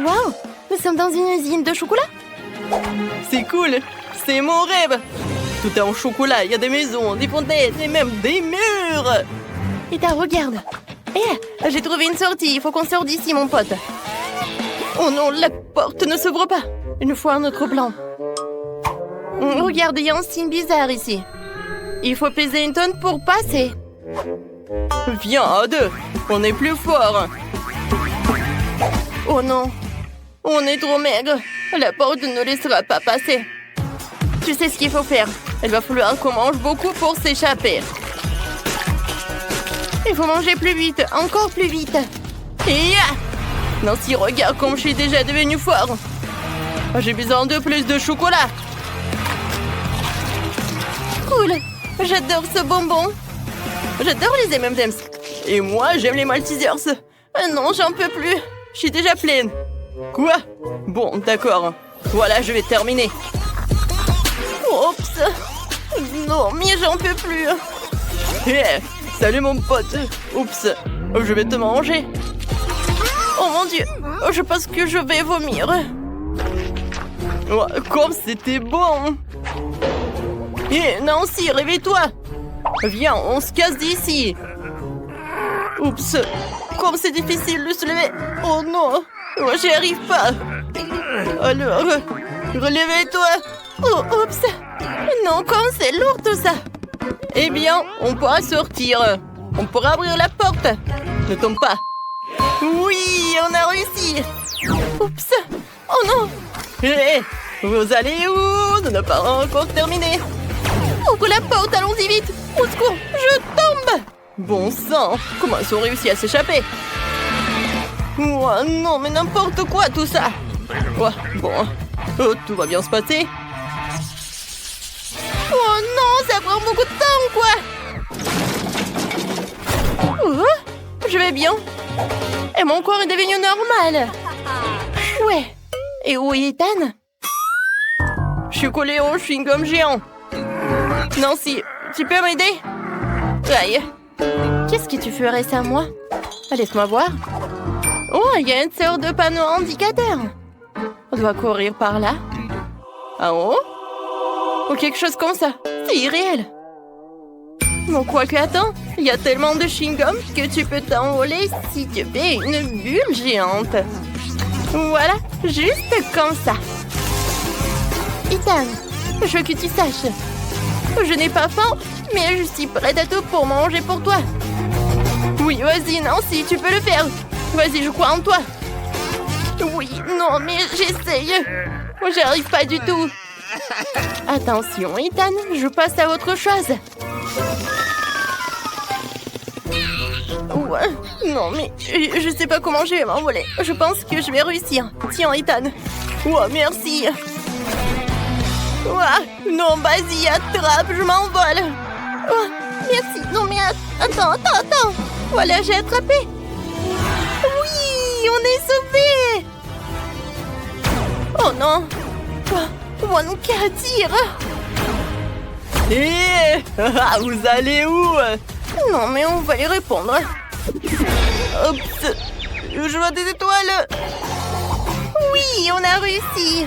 Wow! Nous sommes dans une usine de chocolat? C'est cool! C'est mon rêve! Tout est en chocolat, il y a des maisons, des fontaines et même des murs! Ethan, regarde! Hé, j'ai trouvé une sortie, il faut qu'on sorte d'ici, mon pote! Oh non, la porte ne s'ouvre pas! Il nous faut un autre plan. Regarde, il y a un signe bizarre ici. Il faut peser une tonne pour passer. Viens, à deux! On est plus fort! Oh non! On est trop maigre! La porte ne laissera pas passer. Tu sais ce qu'il faut faire. Il va falloir qu'on mange beaucoup pour s'échapper. Il faut manger plus vite, encore plus vite. Yeah! Nancy, regarde comme je suis déjà devenue fort. J'ai besoin de plus de chocolat. Cool! J'adore ce bonbon. J'adore les M&M's. Et moi, j'aime les Maltesers. Non, j'en peux plus. Je suis déjà pleine. Quoi? Bon, d'accord. Voilà, je vais terminer. Oups! Non, mais j'en peux plus. Hé! Salut mon pote. Oups, je vais te manger. Oh mon Dieu, je pense que je vais vomir. Oh, comme c'était bon. Hé, Nancy, réveille-toi. Viens, on se casse d'ici. Oups, comme c'est difficile de se lever. Oh non, moi j'y arrive pas. Alors, relevez-toi. Oh, oups. Non, comme c'est lourd tout ça. Eh bien, on pourra sortir. On pourra ouvrir la porte. Ne tombe pas. Oui, on a réussi. Oups. Oh non. Hé, vous allez où? Nous n'avons pas encore terminé. Ouvre la porte, allons-y vite. Au secours, je tombe. Bon sang, comment ils ont réussi à s'échapper? Oh non, mais n'importe quoi tout ça. Quoi? Bon, tout va bien se passer. Oh non, ça prend beaucoup de temps, quoi. Je vais bien. Et mon corps est devenu normal. Ouais. Et où est Ethan? Je suis collée au chewing-gum géant. Nancy, tu peux m'aider? Aïe. Qu'est-ce que tu ferais sans moi? Laisse-moi voir. Oh, il y a une sorte de panneau indicateur. On doit courir par là. En haut? Ou quelque chose comme ça. C'est irréel. Bon, quoique, attends. Il y a tellement de chewing-gum que tu peux t'envoler si tu fais une bulle géante. Voilà, juste comme ça. Ethan, je veux que tu saches. Je n'ai pas faim, mais je suis prête à tout pour manger pour toi. Oui, vas-y, Nancy, tu peux le faire. Vas-y, je crois en toi. Oui, non, mais j'essaye. J'y arrive pas du tout. Attention, Ethan, je passe à autre chose. Ouais, non, mais je sais pas comment je vais m'envoler. Je pense que je vais réussir. Tiens, Ethan. Oh, merci. Non, vas-y, attrape, je m'envole. Oh, merci. Non, mais attends. Voilà, j'ai attrapé. Oui, on est sauvés. Oh non. Mon dire. Hé, vous allez où? Non, mais on va lui répondre. Oups, je vois des étoiles. Oui, on a réussi.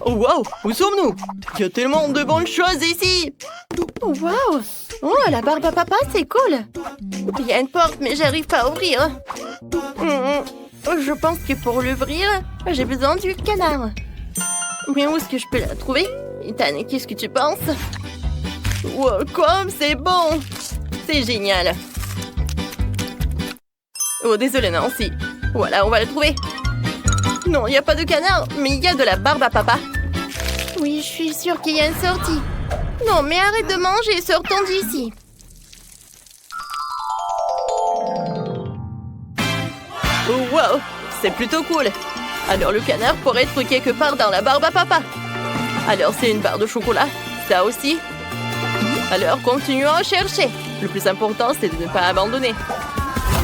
Oh, wow, où sommes-nous? Il y a tellement de bonnes choses ici. Wow. Oh, la barbe à papa, c'est cool. Il y a une porte, mais j'arrive pas à ouvrir. Je pense que pour l'ouvrir, j'ai besoin du canard. Mais où est-ce que je peux la trouver? Ethan, qu'est-ce que tu penses? Wow, comme c'est bon. C'est génial. Oh, désolé, Nancy. Voilà, on va le trouver. Non, il n'y a pas de canard, mais il y a de la barbe à papa. Oui, je suis sûre qu'il y a une sortie. Non, mais arrête de manger et sortons d'ici. Oh, wow, c'est plutôt cool. Alors, le canard pourrait être quelque part dans la barbe à papa. Alors, c'est une barre de chocolat. Ça aussi. Alors, continuons à chercher. Le plus important, c'est de ne pas abandonner.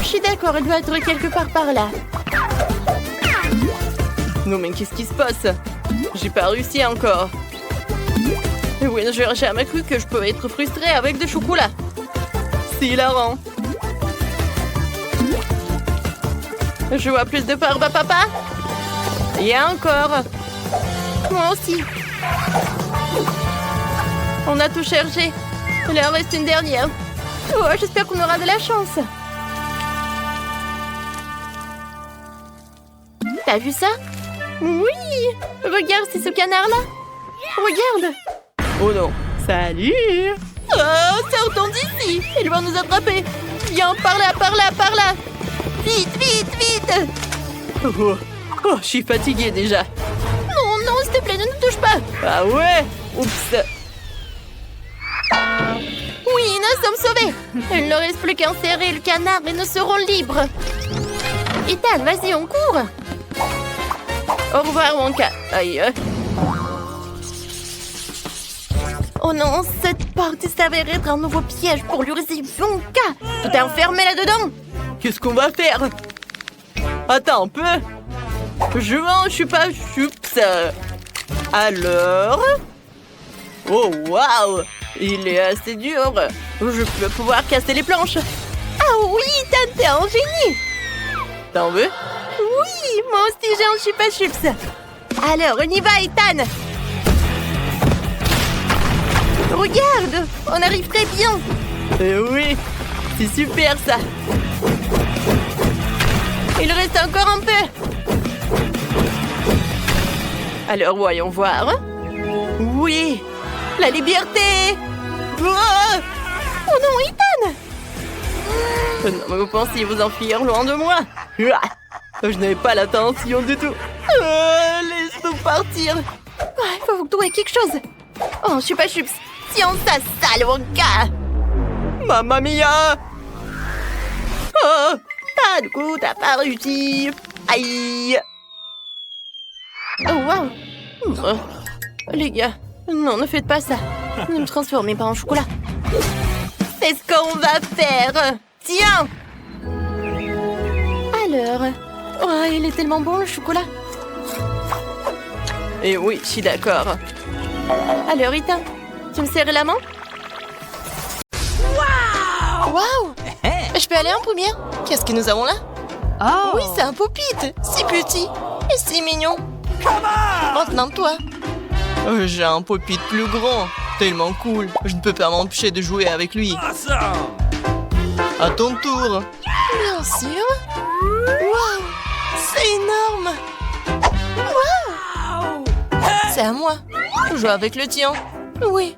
Je suis d'accord, elle doit être quelque part par là. Non, mais qu'est-ce qui se passe? J'ai pas réussi encore. Oui, j'aurais jamais cru que je pouvais être frustrée avec du chocolat. C'est hilarant. Je vois plus de barbe à papa. Et encore. Moi aussi. On a tout cherché. Il en reste une dernière. Oh, j'espère qu'on aura de la chance. T'as vu ça? Oui! Regarde, c'est ce canard-là. Regarde. Oh non. Salut. Oh, sortons d'ici. Ils vont nous attraper. Viens, par là, par là, par là. Vite, vite, vite. Oh, je suis fatiguée déjà. Non, non, s'il te plaît, ne nous touche pas. Ah ouais? Oups. Oui, nous sommes sauvés. Il ne reste plus qu'à enserrer le canard et nous serons libres. Ethan, vas-y, on court. Au revoir, Wonka. Aïe. Oh non, cette porte s'avère être un nouveau piège pour l'ursie Wonka. Tout est enfermé là-dedans. Qu'est-ce qu'on va faire? Attends un peu. Je mange, je suis pas choups. Alors? Oh, waouh! Il est assez dur. Je peux pouvoir casser les planches. Ah oui, Ethan, t'es un génie. T'en veux? Oui, moi aussi j'ai un chupa chups. Alors, on y va, Ethan. Regarde, on arrive très bien. Oui, c'est super ça. Il reste encore un peu. Alors, voyons voir. Oui, la liberté. Oh non, Ethan. Non, mais vous pensiez vous enfuir loin de moi? Je n'avais pas l'attention du tout. Laisse-nous partir. Il faut trouver quelque chose. Oh, chupa chups. Tiens ça, sale Wonka. Mamma mia. Oh, du coup, t'as pas réussi. Aïe. Oh, wow. Les gars, non, ne faites pas ça. Ne me transformez pas en chocolat. C'est ce qu'on va faire. Tiens. Alors, oh, il est tellement bon le chocolat. Et oui, je suis d'accord. Alors, Ethan, tu me serres la main? Waouh! Je peux aller en première? Qu'est-ce que nous avons là? Oh. Oui, c'est un Pop-It. Si petit et si mignon. Maintenant, toi. J'ai un Pop-It plus grand. Tellement cool. Je ne peux pas m'empêcher de jouer avec lui. À ton tour. Bien sûr. Waouh! C'est énorme. Waouh! C'est à moi. Joue avec le tien. Oui,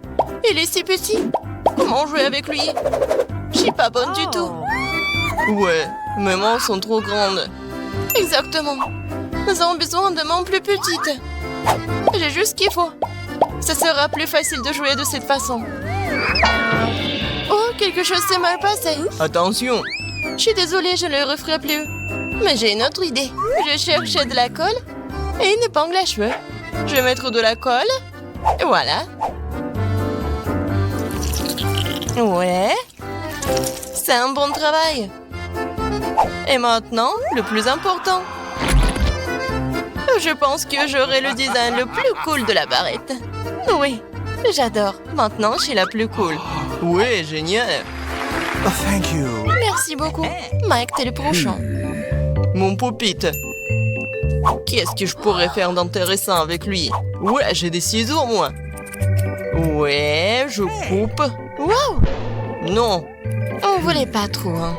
il est si petit. Comment jouer avec lui? Je suis pas bonne du tout. Ouais, mes mains sont trop grandes. Exactement. Nous avons besoin de mains plus petites. J'ai juste ce qu'il faut. Ça sera plus facile de jouer de cette façon. Oh, quelque chose s'est mal passé. Attention. Je suis désolée, je ne le referai plus. Mais j'ai une autre idée. Je cherchais de la colle et une épingle à cheveux. Je vais mettre de la colle. Et voilà. Ouais. C'est un bon travail. Et maintenant, le plus important. Je pense que j'aurai le design le plus cool de la barrette. Oui, j'adore. Maintenant, je suis la plus cool. Ouais, génial. Oh, thank you. Merci beaucoup. Mike, t'es le prochain. Mon Pop-It. Qu'est-ce que je pourrais faire d'intéressant avec lui? Ouais, j'ai des ciseaux, moi. Ouais, je coupe. Wow! Non. On voulait pas trop, hein.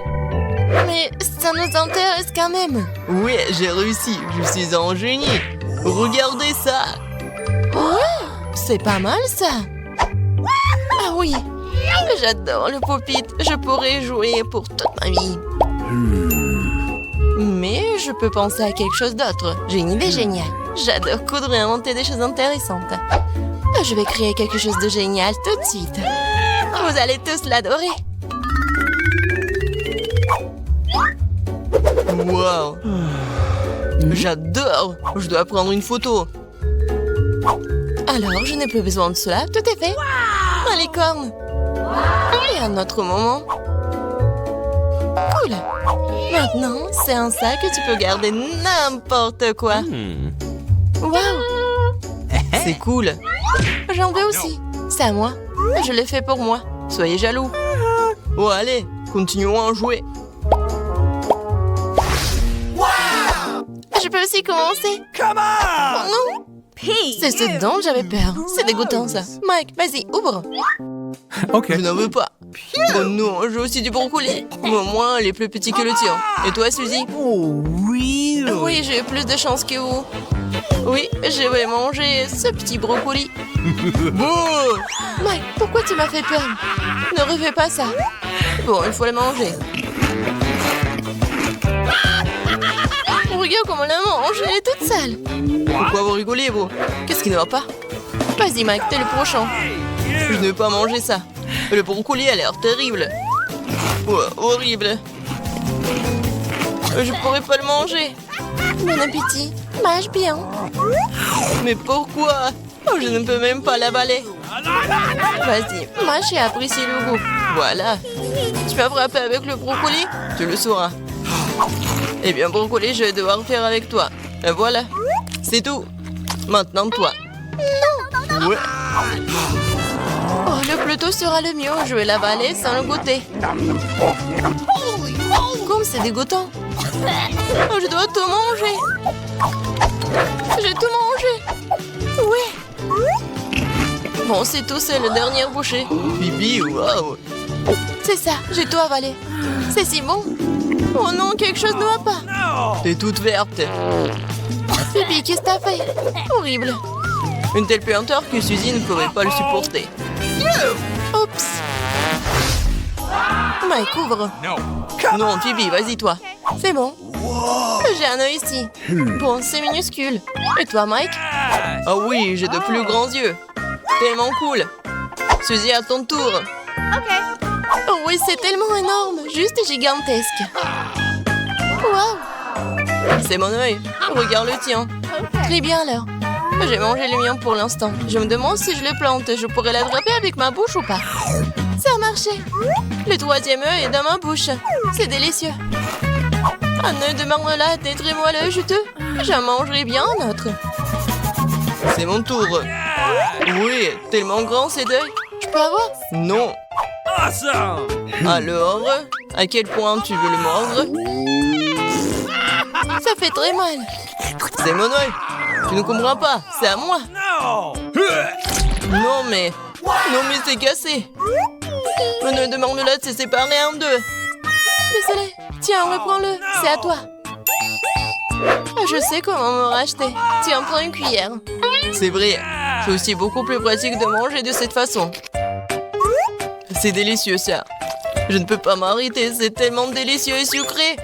Mais ça nous intéresse quand même. Ouais, j'ai réussi. Je suis un génie. Regardez ça. Ouais, c'est pas mal, ça. Ah oui, j'adore le Pop-It. Je pourrais jouer pour toute ma vie. Mais je peux penser à quelque chose d'autre. J'ai une idée géniale. J'adore coudre et inventer des choses intéressantes. Je vais créer quelque chose de génial tout de suite. Vous allez tous l'adorer. Wow. J'adore. Je dois prendre une photo. Alors, je n'ai plus besoin de cela. Tout est fait. Ah, les cornes. Et un autre moment. Cool. Maintenant, c'est un sac que tu peux garder n'importe quoi. Wow. C'est cool. J'en veux aussi. C'est à moi. Je l'ai fait pour moi. Soyez jaloux. Oh, allez, continuons à jouer. Vas-y, commencez. Come Oh on! non! C'est ce dont j'avais peur. C'est dégoûtant, ça. Mike, vas-y, ouvre. Okay. Je n'en veux pas. Oh non, j'ai aussi du brocoli. Mais au moins, elle est plus petite que le tien. Et toi, Suzy? Oh, really? Oui, j'ai eu plus de chance que vous. Oui, je vais manger ce petit brocoli. Oh Mike, pourquoi tu m'as fait peur? Ne refais pas ça. Bon, il faut la manger. Regarde comment on la mange, elle est toute sale. Pourquoi vous rigolez, vous? Qu'est-ce qui ne va pas? Vas-y, Mike, t'es le prochain. Je ne vais pas manger ça. Le brocoli a l'air terrible. Ouais, horrible. Je pourrais pas le manger. Bon appétit. Mange bien. Mais pourquoi? Oh, je ne peux même pas l'avaler. Vas-y, moi j'ai apprécié le goût. Voilà. Tu m'as frappé avec le brocoli? Tu le sauras. Eh bien, brocoli, je vais devoir faire avec toi. Et voilà. C'est tout. Maintenant, toi. Non. Ouais. Oh, le plus tôt sera le mieux. Je vais l'avaler sans le goûter. Comme c'est dégoûtant. Oh, je dois tout manger. J'ai tout mangé. Ouais. Bon, c'est tout, c'est le dernier bouchée. Bibi, waouh. C'est ça, j'ai tout avalé. C'est si bon. Oh non, quelque chose ne va pas. T'es toute verte. Bibi, qu'est-ce que t'as fait? Horrible. Une telle puanteur que Suzy ne pourrait pas le supporter. Oups. Mike, ouvre. Non, Phoebe, vas-y, toi. C'est bon. J'ai un œil ici. Bon, c'est minuscule. Et toi, Mike? Ah oui, j'ai de plus grands yeux. Tellement cool. Suzy, à ton tour. Oh oui, c'est tellement énorme. Juste gigantesque. Waouh. C'est mon œil. Regarde le tien. Très bien, alors. J'ai mangé le mien pour l'instant. Je me demande si je le plante. Je pourrais l'attraper avec ma bouche ou pas. Ça a marché. Le troisième œil est dans ma bouche. C'est délicieux. Un œil de marmelade est très moelleux, juteux. J'en mangerai bien un autre. C'est mon tour. Oui, tellement grand ces deuils. Je peux avoir? Non. Alors, à quel point tu veux le mordre? Ça fait très mal. C'est mon œil. Tu ne comprends pas, c'est à moi. Non mais c'est cassé. Mon œil de marmelade s'est séparé en deux. Désolé. Tiens, reprends-le. C'est à toi. Je sais comment me racheter. Tiens, prends une cuillère. C'est vrai, c'est aussi beaucoup plus pratique de manger de cette façon. C'est délicieux ça. Je ne peux pas m'arrêter, c'est tellement délicieux et sucré.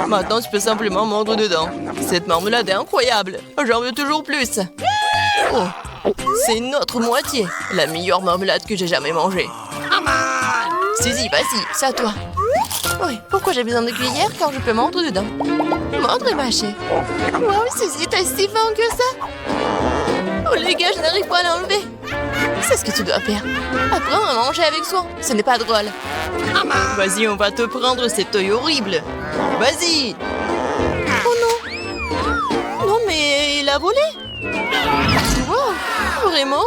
Maintenant, tu peux simplement mordre dedans. Cette marmelade est incroyable. J'en veux toujours plus. Oh, c'est une autre moitié. La meilleure marmelade que j'ai jamais mangée. Suzy, vas-y, c'est à toi. Oui, pourquoi j'ai besoin de cuillère quand je peux mordre dedans? Mordre et mâcher. Wow, Suzy, t'es si fin que ça? Oh les gars, je n'arrive pas à l'enlever. C'est ce que tu dois faire. Apprendre à manger avec soin. Ce n'est pas drôle. Vas-y, on va te prendre cet œil horrible. Vas-y. Oh non. Non, mais il a volé. Wow, vraiment?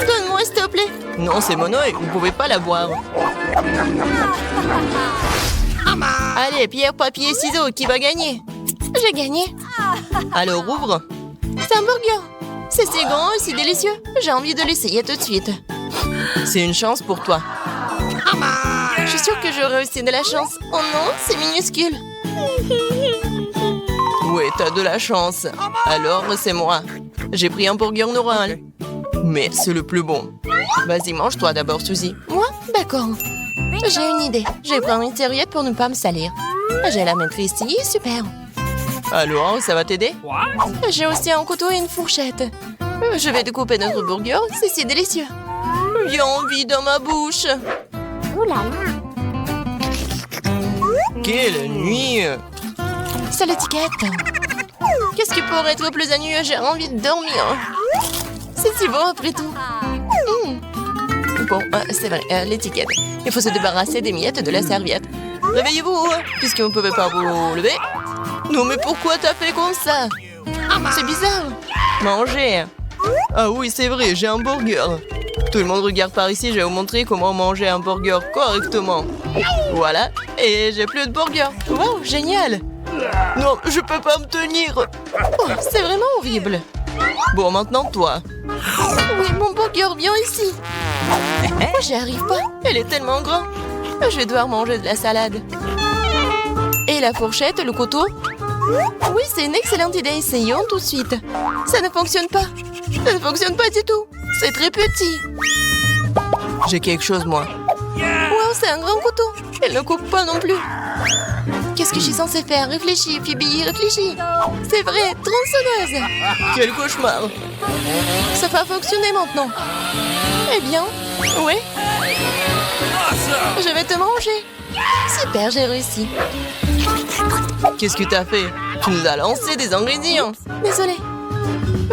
Donne-moi, s'il te plaît. Non, c'est mon œil, vous ne pouvez pas la boire. Allez, pierre, papier, ciseaux, qui va gagner? J'ai gagné. Alors, ouvre. C'est un burger. C'est si grand et si délicieux. J'ai envie de l'essayer tout de suite. C'est une chance pour toi. Je suis sûre que j'aurai aussi de la chance. Oh non, c'est minuscule. Oui, t'as de la chance. Alors, c'est moi. J'ai pris un burger normal. Mais c'est le plus bon. Vas-y, mange-toi d'abord, Suzy. Moi? D'accord. J'ai une idée. Je vais prendre une serviette pour ne pas me salir. Je vais la mettre ici. Super. Alors, ça va t'aider? J'ai aussi un couteau et une fourchette. Je vais découper notre burger. C'est si délicieux. J'ai envie dans ma bouche. Oh là là. Quelle nuit! C'est l'étiquette. Qu'est-ce qui pourrait être plus ennuyeux? J'ai envie de dormir. C'est si bon après tout. Bon, c'est vrai, l'étiquette. Il faut se débarrasser des miettes de la serviette. Réveillez-vous, puisque vous ne pouvez pas vous lever. Non, mais pourquoi t'as fait comme ça? C'est bizarre. Manger. Ah oui, c'est vrai, j'ai un burger. Tout le monde regarde par ici, je vais vous montrer comment manger un burger correctement. Voilà, et j'ai plus de burger. Wow, génial. Non, je peux pas me tenir. Oh, c'est vraiment horrible. Bon, maintenant toi. Oui, mon burger, viens ici. J'y arrive pas. Elle est tellement grande. Je vais devoir manger de la salade. Et la fourchette, le couteau? Oui, c'est une excellente idée. Essayons tout de suite. Ça ne fonctionne pas. Ça ne fonctionne pas du tout. C'est très petit. J'ai quelque chose, moi. Wow, c'est un grand couteau. Elle ne coupe pas non plus. Qu'est-ce que je suis censée faire? Réfléchis, Phoebe, réfléchis. C'est vrai, tronçonneuse. Quel cauchemar. Ça va fonctionner maintenant. Eh bien, oui. Je vais te manger. Super, j'ai réussi. Qu'est-ce que t'as fait? Tu nous as lancé des ingrédients. Désolée.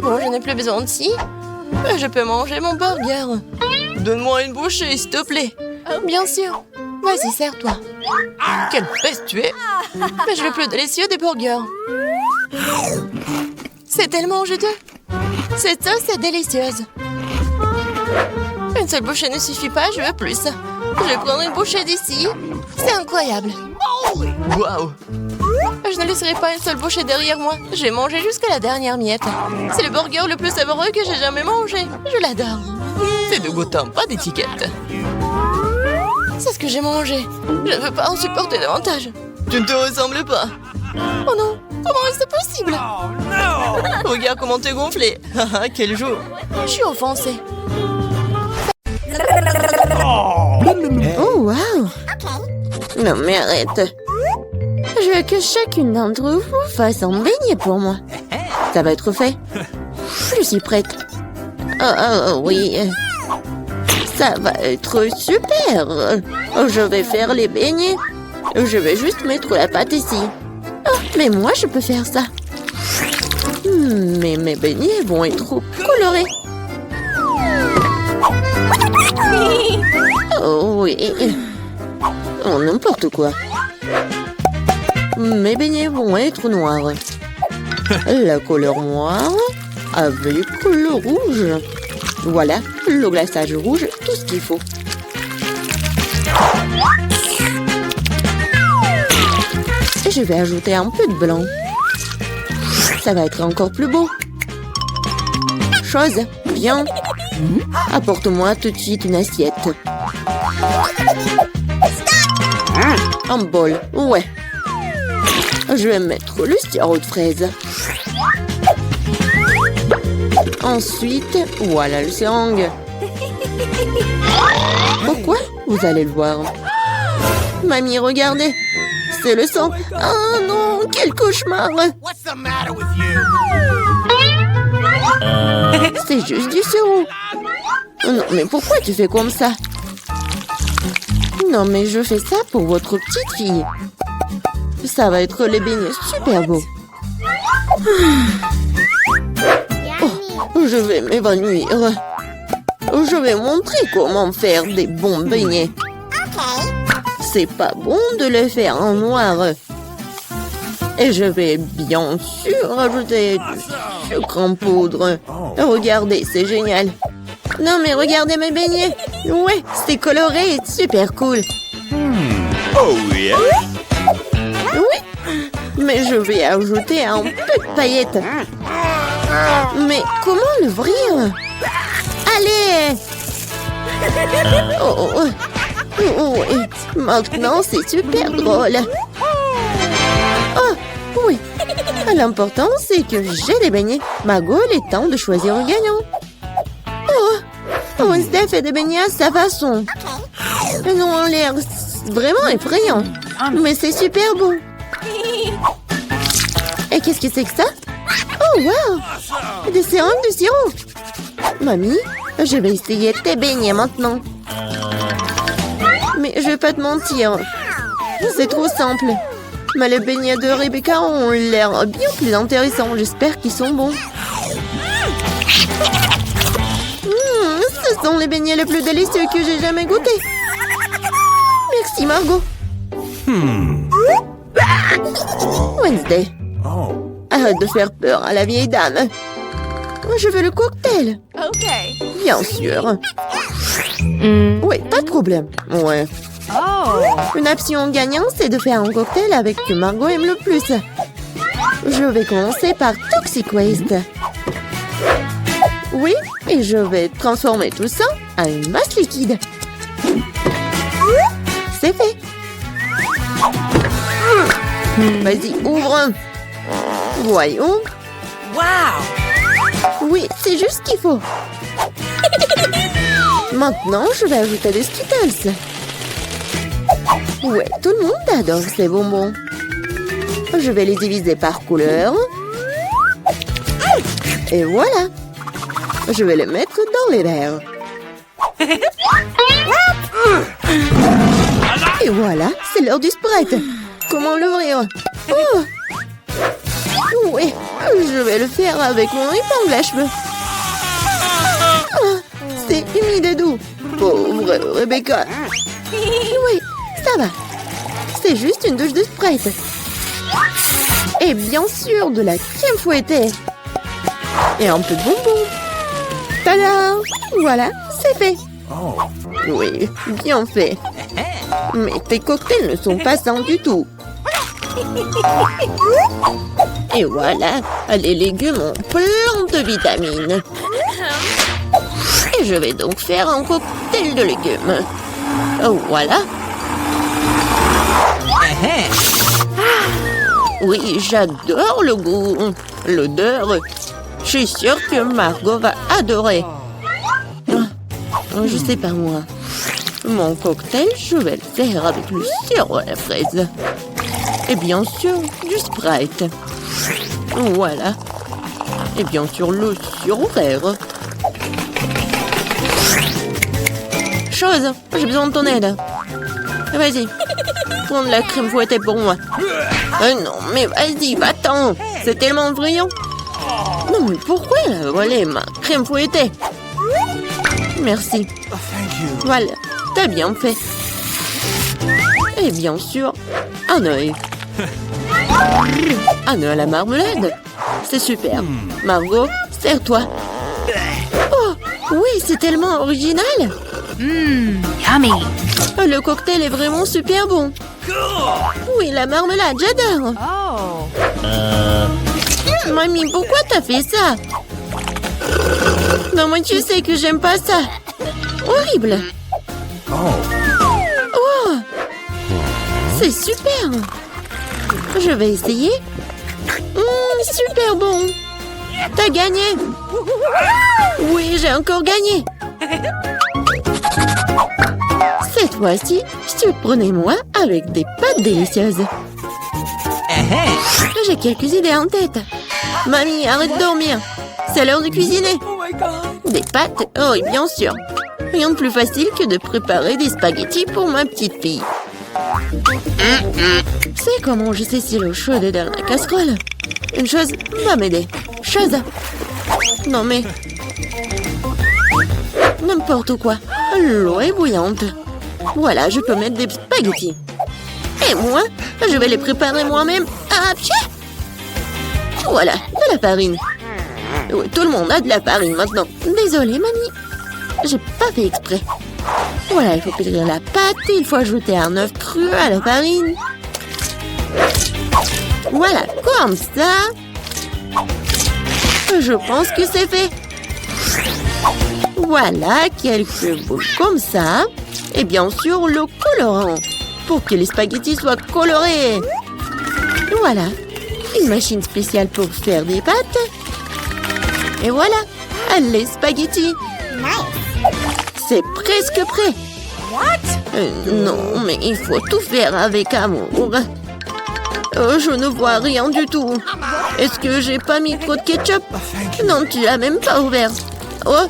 Bon, je n'ai plus besoin de ci. Je peux manger mon burger. Donne-moi une bouchée, s'il te plaît. Bien sûr. Vas-y, sers-toi. Quelle peste tu es. Mais je veux plus délicieux des burgers. C'est tellement juteux. Cette sauce est délicieuse. Une seule bouchée ne suffit pas, je veux plus. Je vais prendre une bouchée d'ici. C'est incroyable. Waouh. Je ne laisserai pas une seule bouchée derrière moi. Je vais manger jusqu'à la dernière miette. C'est le burger le plus savoureux que j'ai jamais mangé. Je l'adore. C'est dégoûtant, pas d'étiquette. C'est ce que j'ai mangé. Je ne veux pas en supporter davantage. Tu ne te ressembles pas. Oh non, comment est-ce possible? Regarde comment t'es gonflé. Quel jour. Je suis offensée. Oh, wow. Non, mais arrête. Je veux que chacune d'entre vous fasse un beignet pour moi. Ça va être fait. Je suis prête. Oh, oui. Ça va être super. Je vais faire les beignets. Je vais juste mettre la pâte ici. Oh, mais moi, je peux faire ça. Mais mes beignets vont être trop colorés. Oh oui. Oh, n'importe quoi. Mes beignets vont être noirs. La couleur noire avec le rouge. Voilà, le glaçage rouge, tout ce qu'il faut. Et je vais ajouter un peu de blanc. Ça va être encore plus beau. Chose, viens. Apporte-moi tout de suite une assiette. Un bol, ouais. Je vais mettre le sirop de fraise. Ensuite, voilà le seringue. Pourquoi? Vous allez le voir. Mamie, regardez. C'est le sang. Oh non, quel cauchemar. C'est juste du sirop. Non, mais pourquoi tu fais comme ça? Non, mais je fais ça pour votre petite fille. Ça va être les beignets super beaux. Oh, je vais m'évanouir. Je vais montrer comment faire des bons beignets. C'est pas bon de les faire en noir. Et je vais bien sûr ajouter du sucre en poudre. Regardez, c'est génial. Non mais regardez mes beignets. Ouais, c'est coloré et super cool. Oh yeah. Oui, mais je vais ajouter un peu de paillettes. Mais comment l'ouvrir? Allez! Oh, oui. Maintenant, c'est super drôle. Oh, oui. L'important, c'est que j'ai des beignets. Margot, il est temps de choisir un gagnant. Oh, Wednesday fait des beignets à sa façon. Ils ont l'air vraiment effrayants. Mais c'est super beau. Et qu'est-ce que c'est que ça? Oh, wow! Des seringues de sirop. Mamie, je vais essayer tes beignets maintenant. Mais je vais pas te mentir. C'est trop simple. Mais les beignets de Rebecca ont l'air bien plus intéressants. J'espère qu'ils sont bons. Ce sont les beignets les plus délicieux que j'ai jamais goûtés. Merci, Margot. Wednesday. Arrête de faire peur à la vieille dame. Je veux le cocktail. Ok. Bien sûr. Oui, pas de problème. Ouais. Oh. Une option gagnante, c'est de faire un cocktail avec que Margot aime le plus. Je vais commencer par Toxic Waste. Oui, et je vais transformer tout ça en une masse liquide. C'est fait. Vas-y, ouvre. Voyons. Wow! Oui, c'est juste ce qu'il faut. Maintenant, je vais ajouter des Skittles. Ouais, tout le monde adore ces bonbons. Je vais les diviser par couleur. Et voilà. Je vais les mettre dans les verres. Et voilà, c'est l'heure du Sprite. Comment l'ouvrir? Oh! Oui, je vais le faire avec mon épingle à cheveux. Ah, c'est humide et doux. Pauvre Rebecca. Oui, ça va. C'est juste une douche de Sprite. Et bien sûr, de la crème fouettée. Et un peu de bonbons. Tada! Voilà, c'est fait. Oui, bien fait. Mais tes cocktails ne sont pas sains du tout. Et voilà, les légumes ont plein de vitamines. Et je vais donc faire un cocktail de légumes. Voilà. Oui, j'adore le goût, l'odeur. Je suis sûre que Margot va adorer. Je sais pas moi. Mon cocktail, je vais le faire avec le sirop à la fraise. Et bien sûr, du Sprite. Voilà. Et bien sûr, le sirop vert. Chose, j'ai besoin de ton aide. Vas-y, prends de la crème fouettée pour moi. Non, mais vas-y, va-t'en. C'est tellement brillant. Non, mais pourquoi elle a volé ma crème fouettée? Merci. Voilà, t'as bien fait. Et bien sûr, un œil. Un œil à la marmelade. C'est super. Margot, sers-toi. Oh, oui, c'est tellement original. Yummy. Le cocktail est vraiment super bon. Oui, la marmelade, j'adore. Mamie, pourquoi t'as fait ça? Non, moi, tu sais que j'aime pas ça. Horrible. Oh, c'est super. Je vais essayer. Super bon. T'as gagné. Oui, j'ai encore gagné. Cette fois-ci, surprenez-moi avec des pâtes délicieuses. J'ai quelques idées en tête. Mamie, arrête de dormir. C'est l'heure de cuisiner. Des pâtes? Oh, oui, bien sûr. Rien de plus facile que de préparer des spaghettis pour ma petite fille. C'est comment je sais si l'eau chaude est dans la casserole? Une chose va m'aider. Chose. Non mais... N'importe quoi. L'eau est bouillante. Voilà, je peux mettre des spaghettis. Et moi, je vais les préparer moi-même. Ah, pied! Voilà, de la farine. Oui, tout le monde a de la farine maintenant. Désolée, mamie. J'ai pas fait exprès. Voilà, il faut pétrir la pâte et il faut ajouter un œuf cru à la farine. Voilà, comme ça. Je pense que c'est fait. Voilà, quelques boules comme ça. Et bien sûr, le colorant. Pour que les spaghettis soient colorés. Voilà, une machine spéciale pour faire des pâtes. Et voilà, les spaghettis. C'est presque prêt. Non, mais il faut tout faire avec amour. Je ne vois rien du tout. Est-ce que j'ai pas mis trop de ketchup? Non, tu l'as même pas ouvert. Oh,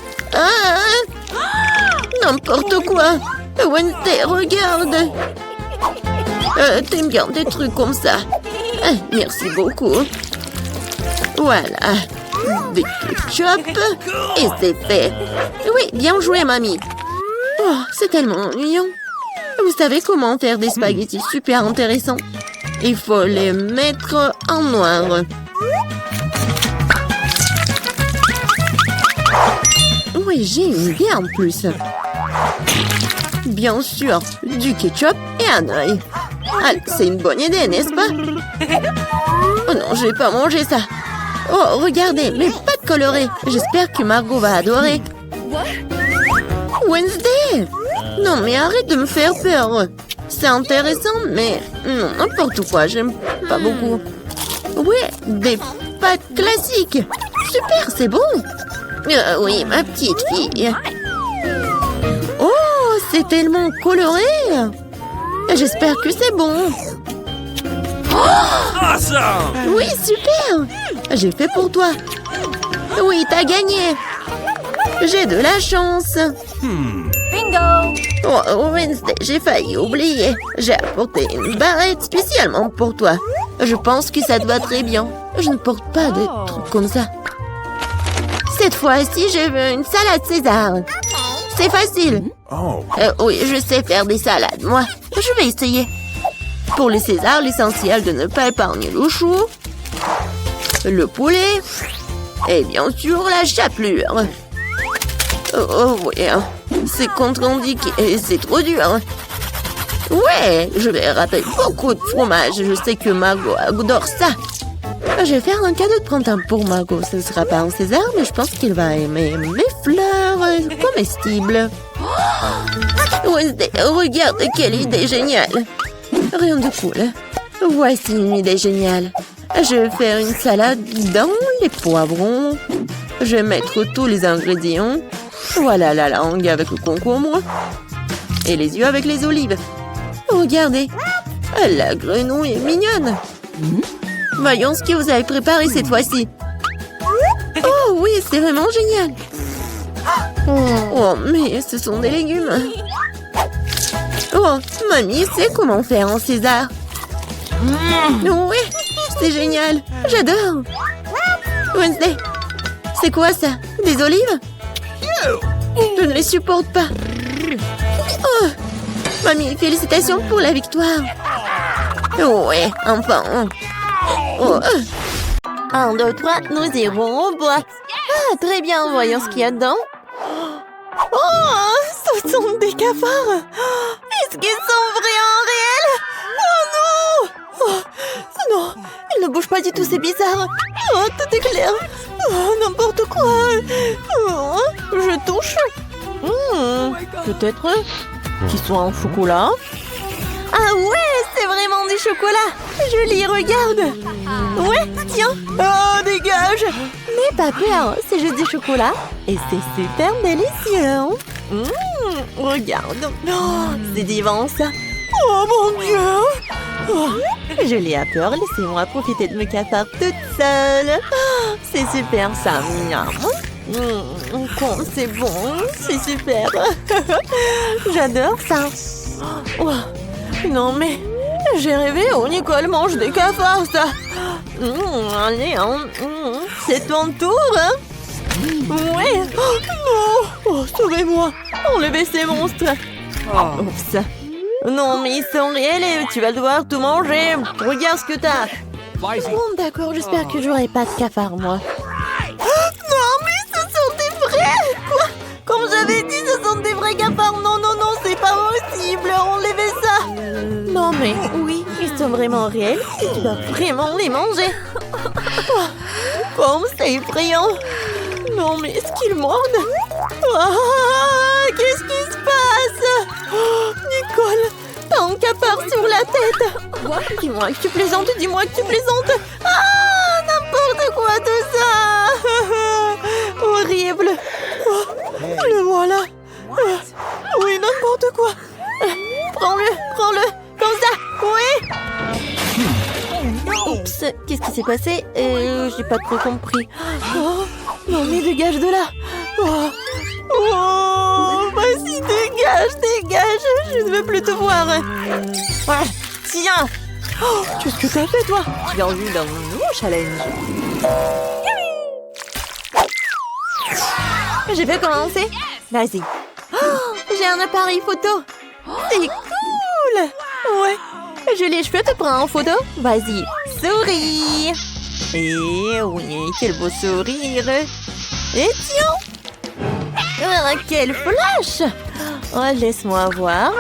n'importe quoi. Wednesday, regarde. T'aimes bien des trucs comme ça. Merci beaucoup. Voilà. Des ketchup. Et c'est fait. Oui, bien joué, mamie. Oh, c'est tellement ennuyant. Vous savez comment faire des spaghettis super intéressants? Il faut les mettre en noir. Oui, j'ai une idée en plus. Bien sûr, du ketchup et un œil. Ah, c'est une bonne idée, n'est-ce pas? Oh non, je vais pas manger ça. Oh, regardez, mais pas de coloré. J'espère que Margot va adorer. Wednesday! Non, mais arrête de me faire peur. C'est intéressant, mais non, n'importe quoi, j'aime pas beaucoup. Ouais, des pâtes classiques. Super, c'est bon. Oui, ma petite fille. Oh, c'est tellement coloré. J'espère que c'est bon. Awesome! Oui, super. J'ai fait pour toi. Oui, t'as gagné. J'ai de la chance. Bingo! Oh, Wednesday, j'ai failli oublier. J'ai apporté une barrette spécialement pour toi. Je pense que ça te va très bien. Je ne porte pas de trucs comme ça. Cette fois-ci, je veux une salade César. C'est facile. Oh. Oui, je sais faire des salades, moi. Je vais essayer. Pour le César, l'essentiel de ne pas épargner le chou, le poulet et bien sûr la chapelure. Oh oui, c'est contre-indiqué et c'est trop dur. Ouais, je vais râper beaucoup de fromage. Je sais que Margot adore ça. Je vais faire un cadeau de printemps pour Margot. Ce ne sera pas un César, mais je pense qu'il va aimer mes fleurs comestibles. Wednesday, regarde quelle idée géniale. Rien de cool. Voici une idée géniale. Je vais faire une salade dans les poivrons. Je vais mettre tous les ingrédients. Voilà la langue avec le concombre. Et les yeux avec les olives. Regardez, la grenouille est mignonne. Voyons ce que vous avez préparé cette fois-ci. Oh oui, c'est vraiment génial. Oh, mais ce sont des légumes. Oh, mamie sait comment faire un César. Oui, c'est génial. J'adore. Wednesday, c'est quoi ça? Des olives? Je ne les supporte pas. Oh, mamie, félicitations pour la victoire. Ouais, enfin. Oh. 1, 2, 3, nous irons au bois. Ah, très bien, voyons ce qu'il y a dedans. Oh, ce sont des cafards. Est-ce qu'ils sont vraiment réels? Oh non! Oh, non, ils ne bougent pas du tout, c'est bizarre. Oh, tout est clair. Oh, n'importe quoi. Oh, je touche. Peut-être qu'ils sont en chocolat. Ah ouais, c'est vraiment du chocolat. Joli, regarde. Ouais, tiens. Oh, dégage. Mais pas peur, c'est juste du chocolat. Et c'est super délicieux. Regarde. Oh, c'est divin, ça. Oh, mon Dieu. Oh, je l'ai à peur. Laissez-moi profiter de mes cafards toute seule. Oh, c'est super, ça. C'est bon. C'est super. J'adore ça. Oh. Non mais, j'ai rêvé où Nicole mange des cafards, ça. Allez, c'est ton tour, hein. Ouais. Oh non. Oh, sauvez-moi. Enlevez ces monstres. Oups. Non mais ils sont réels et tu vas devoir tout manger. Regarde ce que t'as. Bon d'accord, j'espère que j'aurai pas de cafards, moi. Non mais ce sont des vrais. Quoi? Comme j'avais dit, ce sont des vrais cafards. Non, non, non, c'est pas possible. Enlevez ça. Non mais, oui, ils sont vraiment réels et tu dois vraiment les manger. Oh, c'est effrayant. Non mais, est-ce qu'ils mordent? Qu'est-ce qui se passe? Oh, Nicole, t'as un cafard sur la tête. Dis-moi que tu plaisantes, dis-moi que tu plaisantes. Ah, n'importe quoi tout ça. Horrible. Oh, le voilà. Oui, n'importe quoi. Prends-le, comme ça. Oui. Oups, qu'est-ce qui s'est passé? J'ai pas trop compris. Oh, non mais dégage de là. Oh, vas-y, dégage. Je ne veux plus te voir. Ah, tiens. Oh, qu'est-ce que t'as fait, toi? Bienvenue dans mon nouveau challenge. Je vais commencer. Vas-y. Oh, j'ai un appareil photo. C'est cool. Ouais. J'ai les cheveux, te prends en photo. Vas-y, souris. Et oui, quel beau sourire. Et tiens. Ah, quel flash. Oh, laisse-moi voir.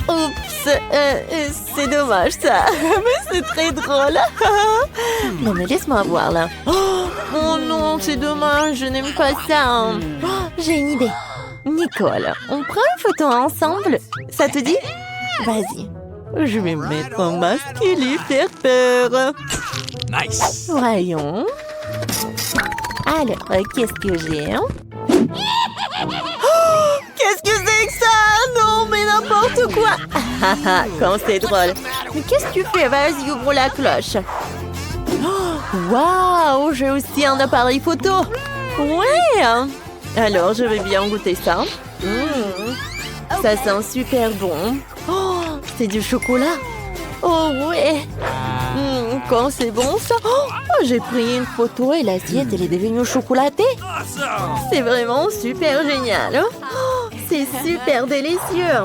Oups, c'est dommage ça. Mais c'est très drôle. Non mais laisse-moi voir là. Oh non, c'est dommage, je n'aime pas ça. Oh, j'ai une idée. Nicole, on prend une photo ensemble. Ça te dit? Vas-y. Je vais mettre un masque et lui faire peur. Nice. Voyons. Alors, qu'est-ce que j'ai? Qu'est-ce que c'est que ça? Non, mais n'importe quoi. Quand c'est drôle. Mais qu'est-ce que tu fais? Vas-y, ouvre la cloche. Waouh, j'ai aussi un appareil photo. Ouais. Alors, je vais bien goûter ça. Ça sent super bon. Oh, c'est du chocolat. Oh, ouais. Quand c'est bon, ça. Oh, j'ai pris une photo et l'assiette, elle est devenue chocolatée. C'est vraiment super génial. Oh, c'est super délicieux.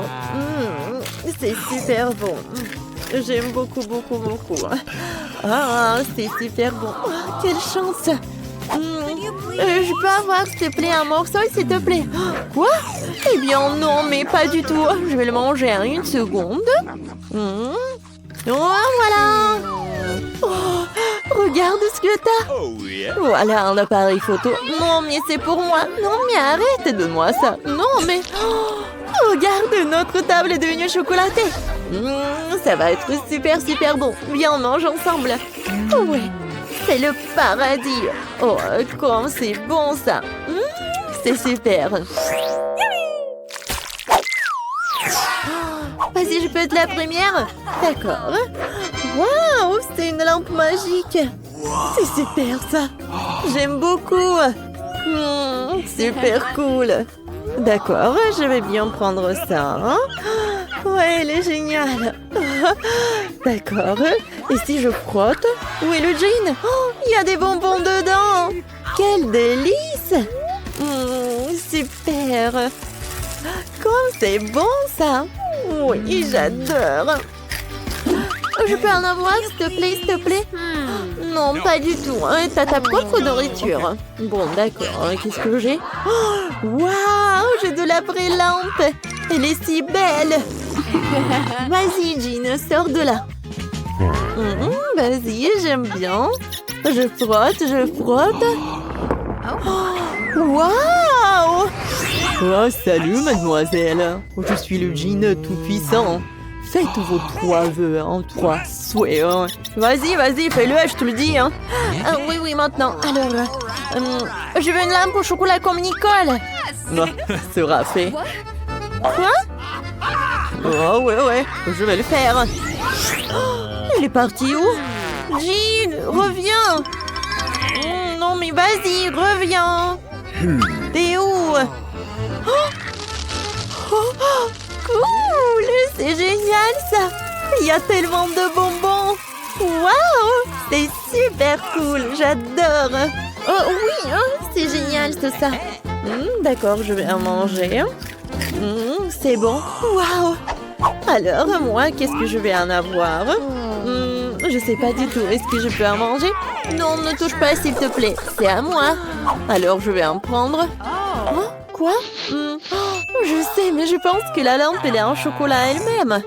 C'est super bon. J'aime beaucoup, beaucoup, beaucoup. Ah, c'est super bon. Oh, quelle chance. Je peux avoir, s'il te plaît, un morceau, s'il te plaît? Quoi? Eh bien, non, mais pas du tout. Je vais le manger en une seconde. Oh, voilà. Oh, regarde ce que t'as. Oh yeah. Voilà un appareil photo. Non, mais c'est pour moi. Non, mais arrête, donne-moi ça. Non, mais... Oh, regarde, notre table est devenue chocolatée. Ça va être super, super bon. Viens, on mange ensemble. Ouais, c'est le paradis. Oh, comme c'est bon ça. C'est super. Vas-y, je peux être la première? D'accord. Waouh, c'est une lampe magique. C'est super ça. J'aime beaucoup. Super cool. D'accord, je vais bien prendre ça. Ouais, elle est géniale. D'accord. Et si je frotte? Où est le jean? Oh, il y a des bonbons dedans. Quel délice. Super. Comme c'est bon ça. Oui, j'adore. Je peux en avoir, s'il te plaît, s'il te plaît? Non, pas du tout. T'as ta propre nourriture. Bon, d'accord. Qu'est-ce que j'ai? Waouh, j'ai de la vraie lampe. Elle est si belle. Vas-y, Jean, sors de là. Vas-y, j'aime bien. Je frotte, je frotte. Waouh! Oh, salut, mademoiselle. Je suis le djinn tout-puissant. Faites vos 3 vœux en 3 souhaits. Vas-y, vas-y, fais-le, je te le dis. Oui, oui, maintenant. Alors, je veux une lampe au chocolat comme Nicole. Non, sera fait. Quoi? Oh, ouais, je vais le faire. Il est parti où? Jean, reviens. Non, mais vas-y, reviens. T'es où? Cool, c'est génial ça. Il y a tellement de bonbons. Waouh, c'est super cool, j'adore. Oh oui, c'est génial tout ça. D'accord, je vais en manger. C'est bon. Waouh. Alors, moi, qu'est-ce que je vais en avoir? Je sais pas du tout. Est-ce que je peux en manger? Non, ne touche pas, s'il te plaît. C'est à moi. Alors, je vais en prendre. Oh, quoi? Je sais, mais je pense que la lampe, elle est en chocolat elle-même.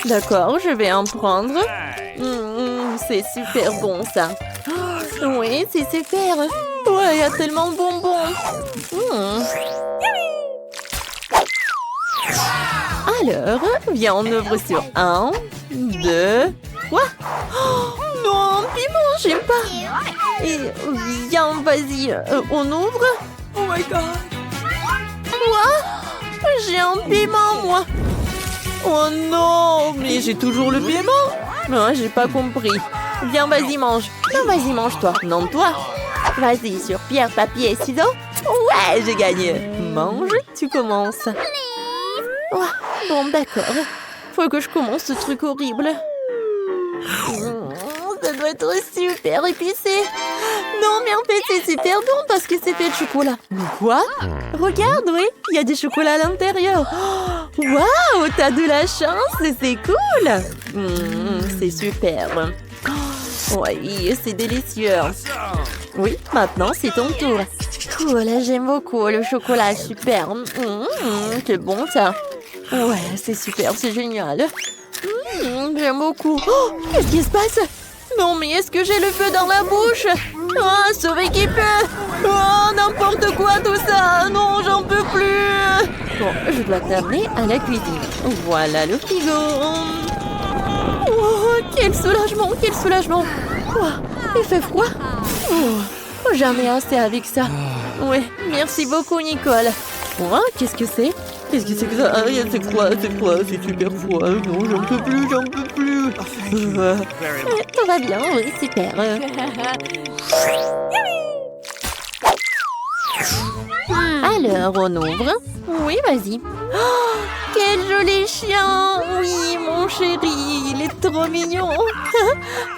D'accord, je vais en prendre. C'est super bon, ça. Oui, c'est super. Ouais, il y a tellement de bonbons. Alors, viens, on ouvre sur 1, 2, 3. Non, piment, j'aime pas. Et viens, vas-y, on ouvre. Oh my god. Quoi? J'ai un piment, moi. Oh non, mais j'ai toujours le piment. Non, j'ai pas compris. Viens, vas-y, mange. Non, vas-y, mange-toi. Non, toi. Vas-y, sur pierre, papier, ciseaux. Ouais, j'ai gagné. Mange, tu commences. Oh, bon, d'accord. Faut que je commence ce truc horrible. Ça doit être super épicé. Non, mais en fait, c'est super bon parce que c'est fait de chocolat. Mais quoi? Regarde, oui, il y a du chocolat à l'intérieur. Waouh, t'as de la chance, c'est cool. C'est super. Oui, c'est délicieux. Oui, maintenant, c'est ton tour. Cool, j'aime beaucoup le chocolat, super. C'est bon, ça. Ouais, c'est super, c'est génial. J'aime beaucoup. Oh, qu'est-ce qui se passe? Non, mais est-ce que j'ai le feu dans la bouche? Ah, sauver qui peut! Oh, n'importe quoi tout ça! Non, j'en peux plus! Bon, je dois t'amener à la cuisine. Voilà le frigo. Oh, quel soulagement, quel soulagement! Oh, il fait froid. Oh, jamais assez avec ça. Ouais, merci beaucoup, Nicole. Oh, qu'est-ce que c'est? Qu'est-ce que c'est que ça? Ah, c'est froid, c'est super froid. Non, j'en peux plus, j'en peux plus. Tout va bien, oui, super. Alors, on ouvre. Oui, vas-y. Oh, quel joli chien! Oui, mon chéri, il est trop mignon.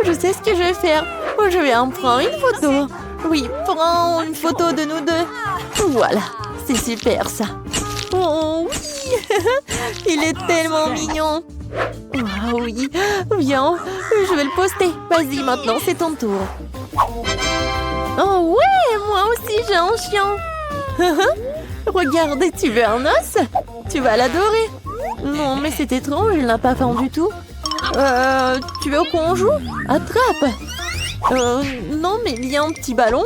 Je sais ce que je vais faire. Oh, je vais en prendre une photo. Oui, prends une photo de nous deux. Voilà, c'est super ça. Oh oui, il est tellement mignon. Oh oui, viens, je vais le poster. Vas-y, maintenant c'est ton tour. Oh ouais, moi aussi j'ai un chien. Regarde, tu veux un os? Tu vas l'adorer. Non, mais c'est étrange, il n'a pas faim du tout. Tu veux qu'on joue? Attrape. Non, mais il y a un petit ballon.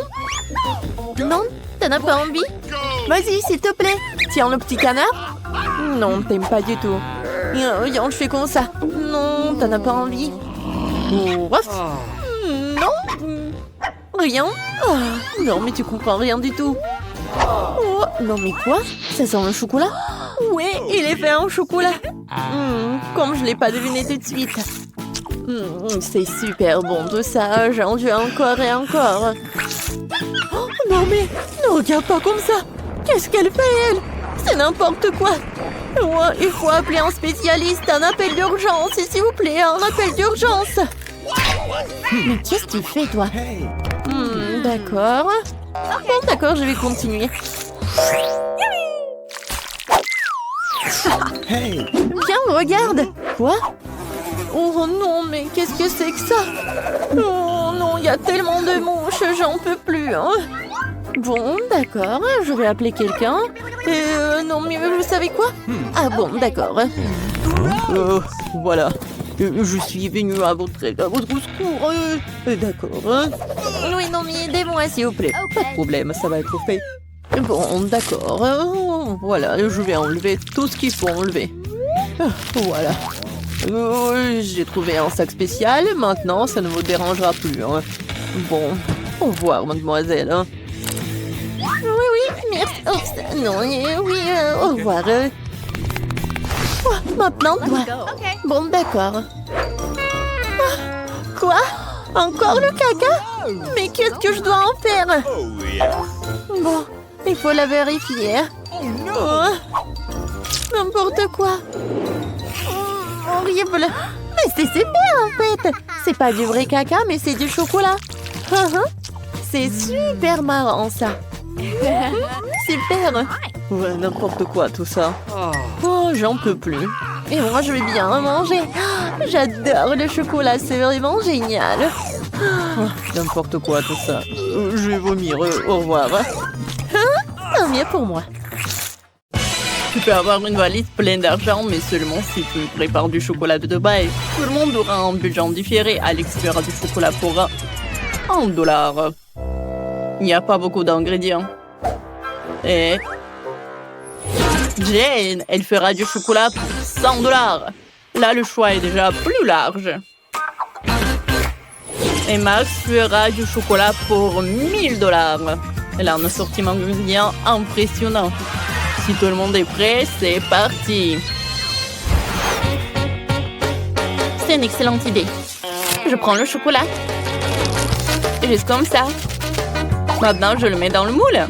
Non, t'en as pas envie? Vas-y, s'il te plaît. Tiens, le petit canard. Non, t'aimes pas du tout. Viens, je fais comme ça. Non, t'en as pas envie. Oh, non. Rien. Oh, non, mais tu comprends rien du tout. Oh, non, mais quoi? Ça sent le chocolat? Oui, il est fait en chocolat. Comme je l'ai pas deviné tout de suite. C'est super bon tout ça. J'en veux encore et encore. Oh, non, mais ne regarde pas comme ça. Qu'est-ce qu'elle fait, elle? C'est n'importe quoi. Ouais, il faut appeler un spécialiste, un appel d'urgence, s'il vous plaît, un appel d'urgence. Mais qu'est-ce que tu fais, toi? D'accord. Bon, d'accord, je vais continuer. Viens, regarde. Quoi? Oh non, mais qu'est-ce que c'est que ça? Oh non, il y a tellement de mouches, j'en peux plus. Hein. Bon, d'accord, je vais appeler quelqu'un. Non, mais vous savez quoi? Ah bon, d'accord. Voilà. Je suis venue à votre secours. D'accord. Oui, non, mais aidez-moi, s'il vous plaît. Pas de problème, ça va être fait. Bon, d'accord. Voilà, je vais enlever tout ce qu'il faut enlever. Voilà. J'ai trouvé un sac spécial. Maintenant, ça ne vous dérangera plus. Hein. Bon, au revoir, mademoiselle. Hein. Oui, merci. Oh, non, oui, au revoir. Oh, maintenant, toi. Okay. Bon, d'accord. Ah, quoi? Encore le caca? Mais qu'est-ce que je dois en faire? Oh yeah. Bon, il faut la vérifier. Oh, n'importe quoi. Horrible. Mais c'est super en fait. C'est pas du vrai caca, mais c'est du chocolat. C'est super marrant ça. Super. Ouais, n'importe quoi tout ça. Oh, j'en peux plus. Et moi, je vais bien manger. J'adore le chocolat, c'est vraiment génial. Oh, n'importe quoi tout ça. Je vais vomir. Au revoir. Tant mieux pour moi. Tu peux avoir une valise pleine d'argent, mais seulement si tu prépares du chocolat de Dubaï. Tout le monde aura un budget différé. Alex fera du chocolat pour $1. Il n'y a pas beaucoup d'ingrédients. Et Jane, elle fera du chocolat pour $100. Là, le choix est déjà plus large. Et Max fera du chocolat pour $1000. Elle a un assortiment d'ingrédients impressionnant. Si tout le monde est prêt, c'est parti. C'est une excellente idée. Je prends le chocolat. Juste comme ça. Maintenant, je le mets dans le moule.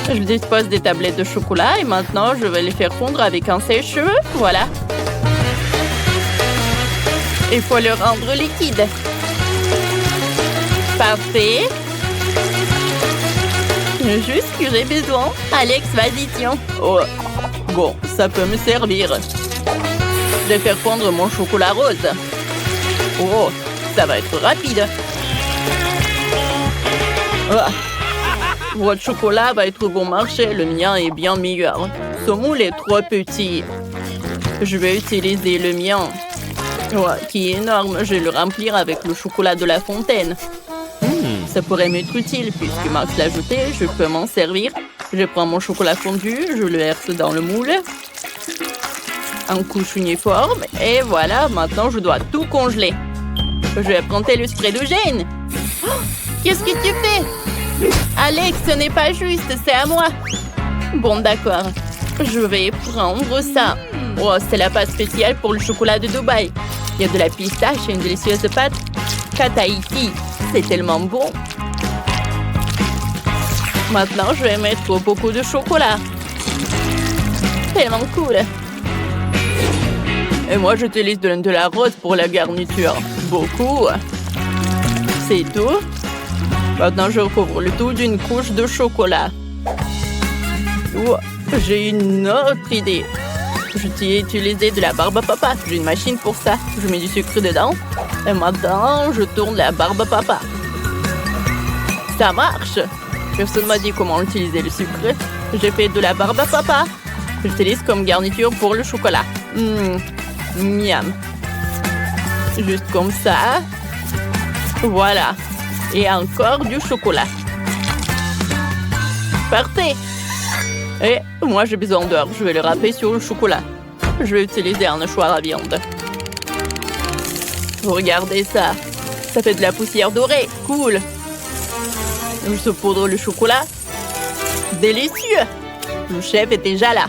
Je dispose des tablettes de chocolat et maintenant, je vais les faire fondre avec un sèche-cheveux. Voilà. Il faut le rendre liquide. Parfait. Juste ce que j'ai besoin. Alex, vas-y, tiens. Oh, bon, ça peut me servir. Je vais faire fondre mon chocolat rose. Oh, ça va être rapide. Ah. Votre chocolat va être bon marché, le mien est bien meilleur. Ce moule est trop petit. Je vais utiliser le mien. Ouais, qui est énorme. Je vais le remplir avec le chocolat de la fontaine. Ça pourrait m'être utile puisque Max l'a ajouté. Je peux m'en servir. Je prends mon chocolat fondu, je le verse dans le moule. En couche uniforme. Et voilà, maintenant je dois tout congeler. Je vais prendre le spray de Jane. Oh, qu'est-ce que tu fais? Alex, ce n'est pas juste, c'est à moi. Bon, d'accord. Je vais prendre ça. Oh, c'est la pâte spéciale pour le chocolat de Dubaï. Il y a de la pistache et une délicieuse pâte Kataiki. C'est tellement bon. Maintenant, je vais mettre beaucoup de chocolat. Tellement cool. Et moi, j'utilise de la rose pour la garniture. Beaucoup. C'est tout. Maintenant, je recouvre le tout d'une couche de chocolat. Oh, j'ai une autre idée. Je t'ai utilisé de la barbe à papa. J'ai une machine pour ça. Je mets du sucre dedans. Et maintenant, je tourne la barbe à papa. Ça marche. Personne m'a dit comment utiliser le sucre. J'ai fait de la barbe à papa. J'utilise comme garniture pour le chocolat. Miam. Juste comme ça. Voilà. Et encore du chocolat. Parfait. Et moi, j'ai besoin d'heures. Je vais le râper sur le chocolat. Je vais utiliser un hachoir à viande. Regardez ça. Ça fait de la poussière dorée. Cool. Je saupoudre le chocolat. Délicieux. Le chef est déjà là.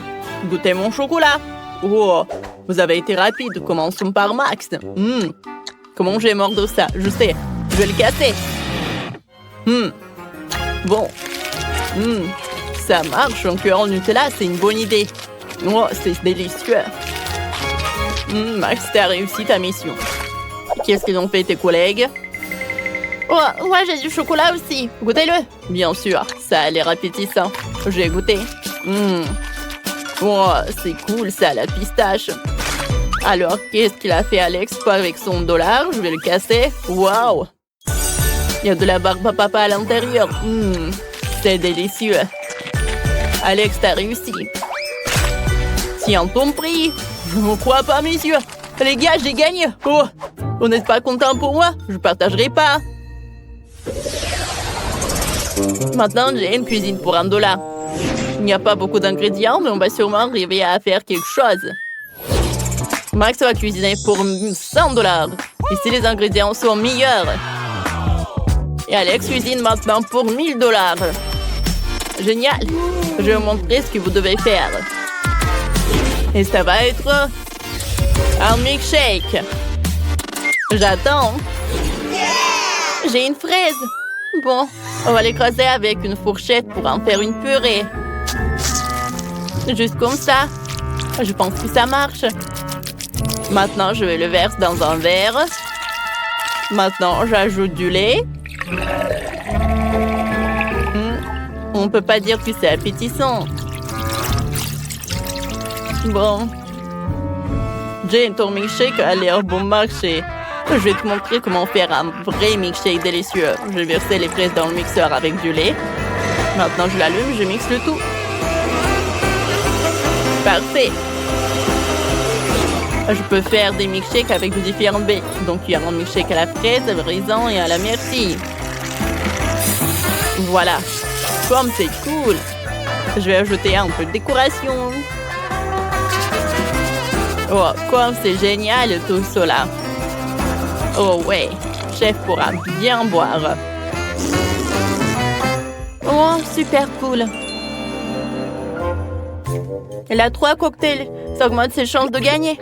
Goûtez mon chocolat. Oh, vous avez été rapide. Commençons par Max. Comment je vais mordre ça? Je sais. Je vais le casser. Bon. Ça marche. Un cœur en Nutella, c'est une bonne idée. Oh, c'est délicieux. Max, t'as réussi ta mission. Qu'est-ce qu'ils ont fait tes collègues? Oh, ouais, j'ai du chocolat aussi. Goûtez-le. Bien sûr, ça a l'air appétissant. J'ai goûté. Oh, c'est cool ça, la pistache. Alors, qu'est-ce qu'il a fait Alex avec son dollar? Je vais le casser. Waouh! Il y a de la barbe à papa à l'intérieur. C'est délicieux. Alex, t'as réussi. Tiens ton prix. Je ne crois pas, messieurs. Les gars, j'ai gagné. Oh, vous n'êtes pas content pour moi? Je partagerai pas. Maintenant, j'ai une cuisine pour $1. Il n'y a pas beaucoup d'ingrédients, mais on va sûrement arriver à faire quelque chose. Max va cuisiner pour $100. Ici, les ingrédients sont meilleurs. Et Alex cuisine maintenant pour $1000. Génial. Je vais vous montrer ce que vous devez faire. Et ça va être un milkshake. J'attends. J'ai une fraise. Bon, on va l'écraser avec une fourchette pour en faire une purée. Juste comme ça. Je pense que ça marche. Maintenant, je vais le verser dans un verre. Maintenant, j'ajoute du lait. On ne peut pas dire que c'est appétissant. Bon. Jane, ton milkshake a l'air bon marché. Je vais te montrer comment faire un vrai milkshake délicieux. Je vais verser les fraises dans le mixeur avec du lait. Maintenant, je l'allume, je mixe le tout. Parfait. Je peux faire des milkshakes avec de différentes baies. Donc, il y a un milkshake à la fraise, au raisin et à la myrtille. Voilà. Comme c'est cool. Je vais ajouter un peu de décoration. Oh, comme c'est génial tout cela. Oh ouais, chef pourra bien boire. Oh, super cool. Elle a 3 cocktails. Ça augmente ses chances de gagner.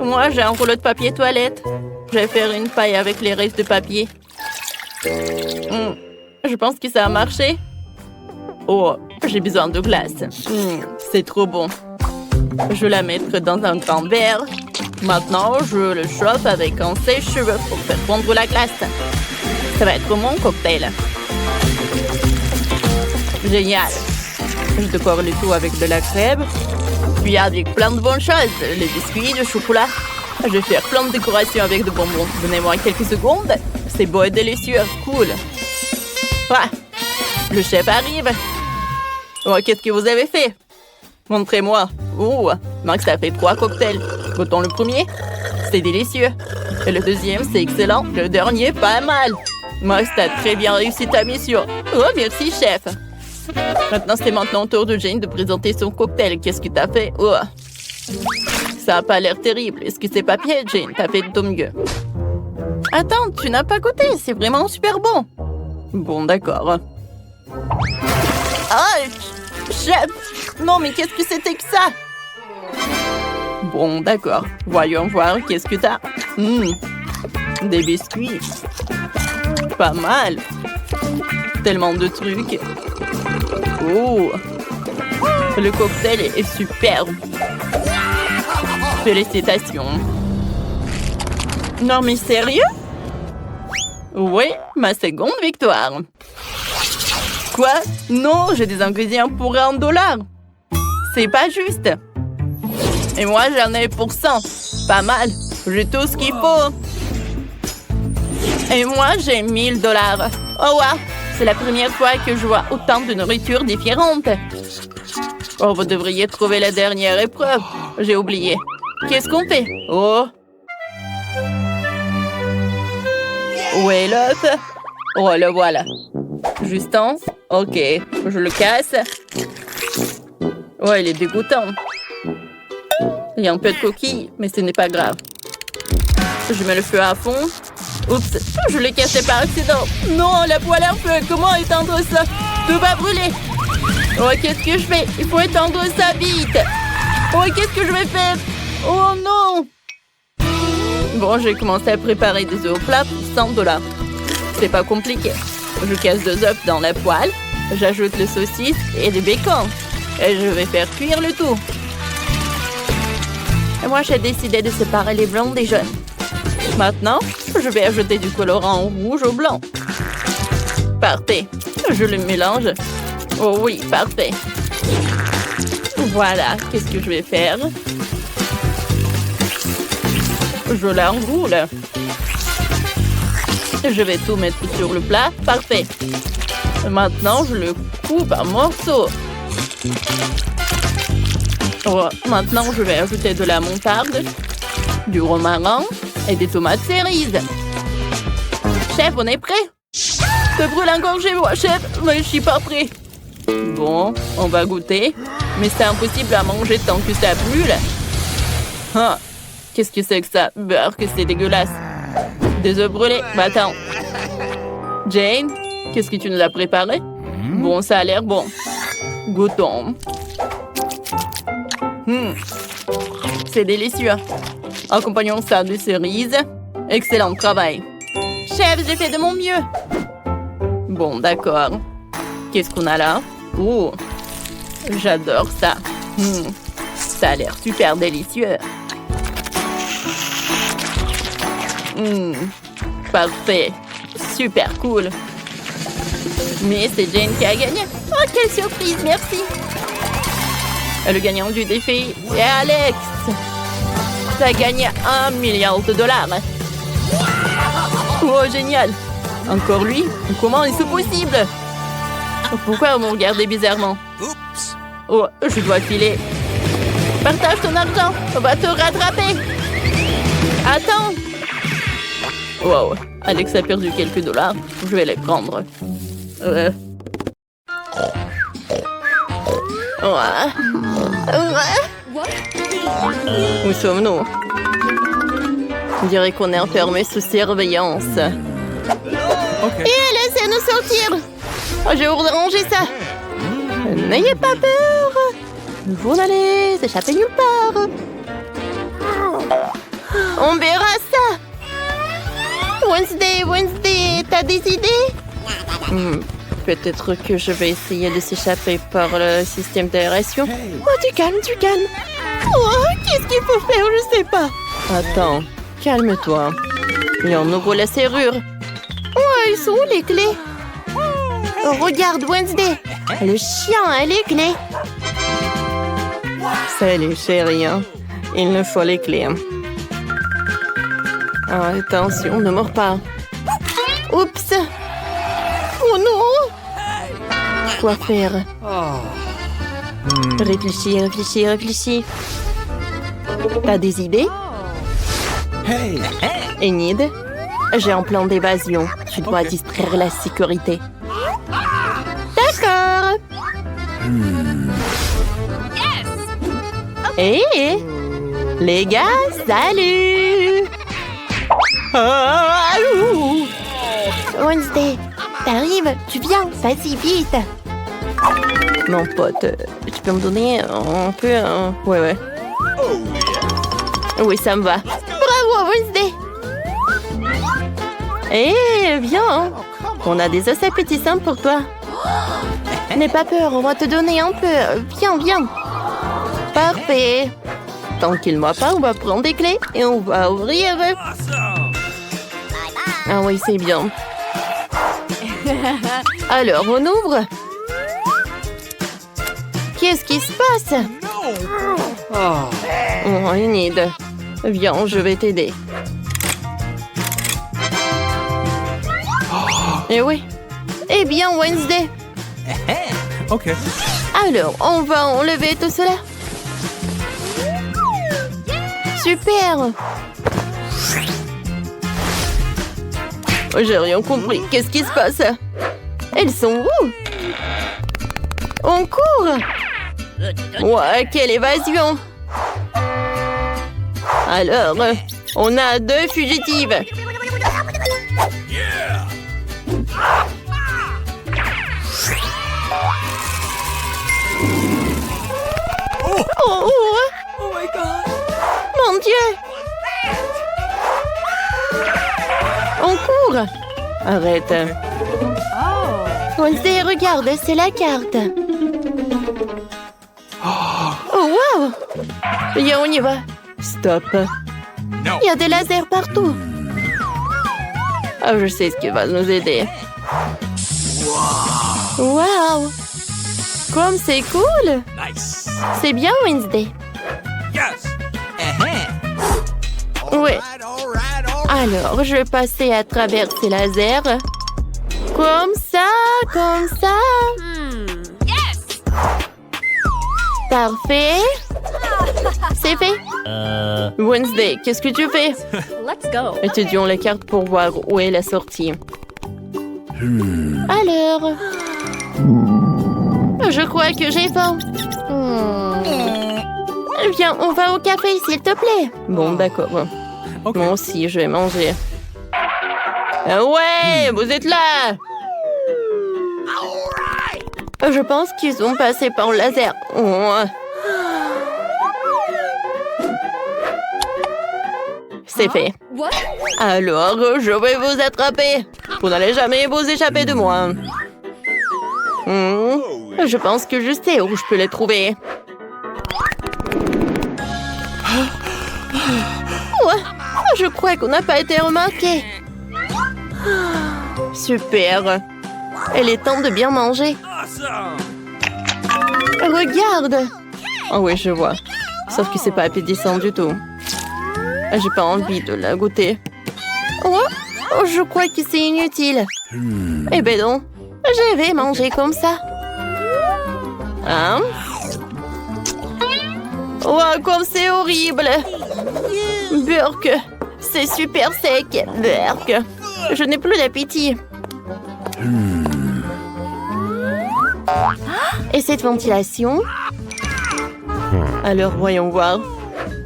Moi, j'ai un rouleau de papier toilette. Je vais faire une paille avec les restes de papier. Je pense que ça a marché. Oh, j'ai besoin de glace. C'est trop bon. Je vais la mettre dans un grand verre. Maintenant, je le chauffe avec un sèche-cheveux pour faire fondre la glace. Ça va être mon cocktail. Génial. Je décore le tout avec de la crème. Puis avec plein de bonnes choses. Les biscuits, le chocolat. Je vais faire plein de décorations avec de bonbons. Donnez-moi quelques secondes. C'est beau et délicieux. Cool. Ah, le chef arrive. Oh, qu'est-ce que vous avez fait? Montrez-moi. Oh, Max a fait 3 cocktails. Goûtons le premier. C'est délicieux. Et le deuxième, c'est excellent. Le dernier, pas mal. Max, t'as très bien réussi ta mission. Oh, merci, chef. Maintenant, c'est maintenant au tour de Jane de présenter son cocktail. Qu'est-ce que t'as fait? Oh. Ça a pas l'air terrible. Est-ce que c'est pas pied, Jane? T'as fait de ton mieux. Attends, tu n'as pas goûté. C'est vraiment super bon. Bon, d'accord. Ah, chef! Non, mais qu'est-ce que c'était que ça? Bon, d'accord. Voyons voir, qu'est-ce que t'as? Des biscuits. Pas mal. Tellement de trucs. Oh! Le cocktail est superbe. Félicitations. Non, mais sérieux? Oui, ma seconde victoire. Quoi? Non, j'ai des ingrédients pour $1. C'est pas juste. Et moi, j'en ai pour 100. Pas mal. J'ai tout ce qu'il faut. Et moi, j'ai $1000. Oh, wow. C'est la première fois que je vois autant de nourriture différente. Oh, vous devriez trouver la dernière épreuve. J'ai oublié. Qu'est-ce qu'on fait? Oh. Où est l'œuf? Oh, le voilà. Justin? Ok, je le casse. Ouais, il est dégoûtant. Il y a un peu de coquille, mais ce n'est pas grave. Je mets le feu à fond. Oups, je l'ai cassé par accident. Non, la poêle à feu, comment éteindre ça? Tout va brûler. Oh, qu'est-ce que je fais? Il faut éteindre ça vite. Oh, qu'est-ce que je vais faire? Oh non! Bon, j'ai commencé à préparer des œufs au plat pour $100. C'est pas compliqué. Je casse 2 œufs dans la poêle. J'ajoute le saucisse et le bacon. Et je vais faire cuire le tout. Et moi, j'ai décidé de séparer les blancs des jaunes. Maintenant, je vais ajouter du colorant rouge au blanc. Parfait. Je le mélange. Oh oui, parfait. Voilà, qu'est-ce que je vais faire? Je l'enroule. Je vais tout mettre sur le plat. Parfait. Maintenant, je le coupe en morceaux. Oh, maintenant, je vais ajouter de la moutarde, du romarin et des tomates cerises. Chef, on est prêt? Ça brûle encore chez moi, chef, mais je suis pas prêt. Bon, on va goûter. Mais c'est impossible à manger tant que ça brûle. Ah, qu'est-ce que c'est que ça? Beurre, que c'est dégueulasse. Des œufs brûlés. Bah attends. Jane, qu'est-ce que tu nous as préparé? Bon, ça a l'air bon. Goûtons. C'est délicieux. Accompagnons ça de cerises. Excellent travail. Chef, j'ai fait de mon mieux. Bon, d'accord. Qu'est-ce qu'on a là? Oh, j'adore ça. Ça a l'air super délicieux. Parfait. Super cool. Mais c'est Jane qui a gagné. Oh, quelle surprise, merci. Le gagnant du défi est Alex. Ça a gagné $1 milliard. Oh, génial. Encore lui? Comment est-ce possible? Pourquoi vous me regardez bizarrement? Oh, je dois filer. Partage ton argent. On va te rattraper. Attends. Wow. Alex a perdu quelques dollars. Je vais les prendre. Où sommes-nous? On dirait qu'on est enfermé sous surveillance. Et laissez-nous sortir! Oh, je vais vous ranger ça! N'ayez pas peur! Vous n'allez échapper nulle part! On verra ça! Wednesday, t'as des idées? Peut-être que je vais essayer de s'échapper par le système d'aération. Oh, tu calmes. Oh, qu'est-ce qu'il faut faire? Je sais pas. Attends, calme-toi. Et on ouvre la serrure. Oh, ils sont où les clés? Oh, regarde, Wednesday. Le chien a les clés. Salut, chérie. Il nous faut les clés. Ah, attention, ne mords pas. Oups. Oh non. Quoi faire? Réfléchis, réfléchis, réfléchis. T'as des idées? Hey. Enid, j'ai un plan d'évasion. Tu dois distraire la sécurité. D'accord. Hé, les gars, salut! Ah, ouh. Wednesday, t'arrives? Tu viens? Vas-y, vite! Mon pote, tu peux me donner un peu un... Ouais. Oh yeah. Oui, ça me va. Bravo, Wednesday! Eh, viens! On a des os appétissants pour toi. N'aie pas peur, on va te donner un peu. Viens, viens! Parfait! Tranquille-moi pas, on va prendre des clés et on va ouvrir. Ah oui, c'est bien. Alors, on ouvre. Qu'est-ce qui se passe? Oh, Enid. Viens, je vais t'aider. Eh oui. Eh bien, Wednesday. OK. Alors, on va enlever tout cela. Super! J'ai rien compris. Qu'est-ce qui se passe? Elles sont où? On court! Ouais, quelle évasion! Alors, on a 2 fugitives. Oh my God! Mon Dieu! On court! Arrête. Wednesday, regarde, c'est la carte. Oh, wow! Viens, on y va. Stop. Il y a des lasers partout. Oh, je sais ce qui va nous aider. Wow! Comme c'est cool! Nice. C'est bien, Wednesday. Yes. Oui. Alors, je vais passer à travers ces lasers. Comme ça, comme ça. Parfait. C'est fait. Wednesday, qu'est-ce que tu fais? Let's go. Étudions la carte pour voir où est la sortie. Alors... Je crois que j'ai faim. Viens, on va au café, s'il te plaît. Bon, d'accord. OK. Moi aussi, je vais manger. Ouais, vous êtes là. Je pense qu'ils ont passé par le laser. Oh. C'est fait. What? Alors, je vais vous attraper. Vous n'allez jamais vous échapper de moi. Je pense que je sais où je peux les trouver. Ouais, je crois qu'on n'a pas été remarqué. Super. Il est temps de bien manger. Regarde. Oh oui, je vois. Sauf que c'est pas appétissant du tout. J'ai pas envie de la goûter. Oh, je crois que c'est inutile. Eh ben non, je vais manger comme ça. Hein? Oh, comme c'est horrible. Burk, c'est super sec. Burk, je n'ai plus d'appétit. Et cette ventilation? Alors, voyons voir.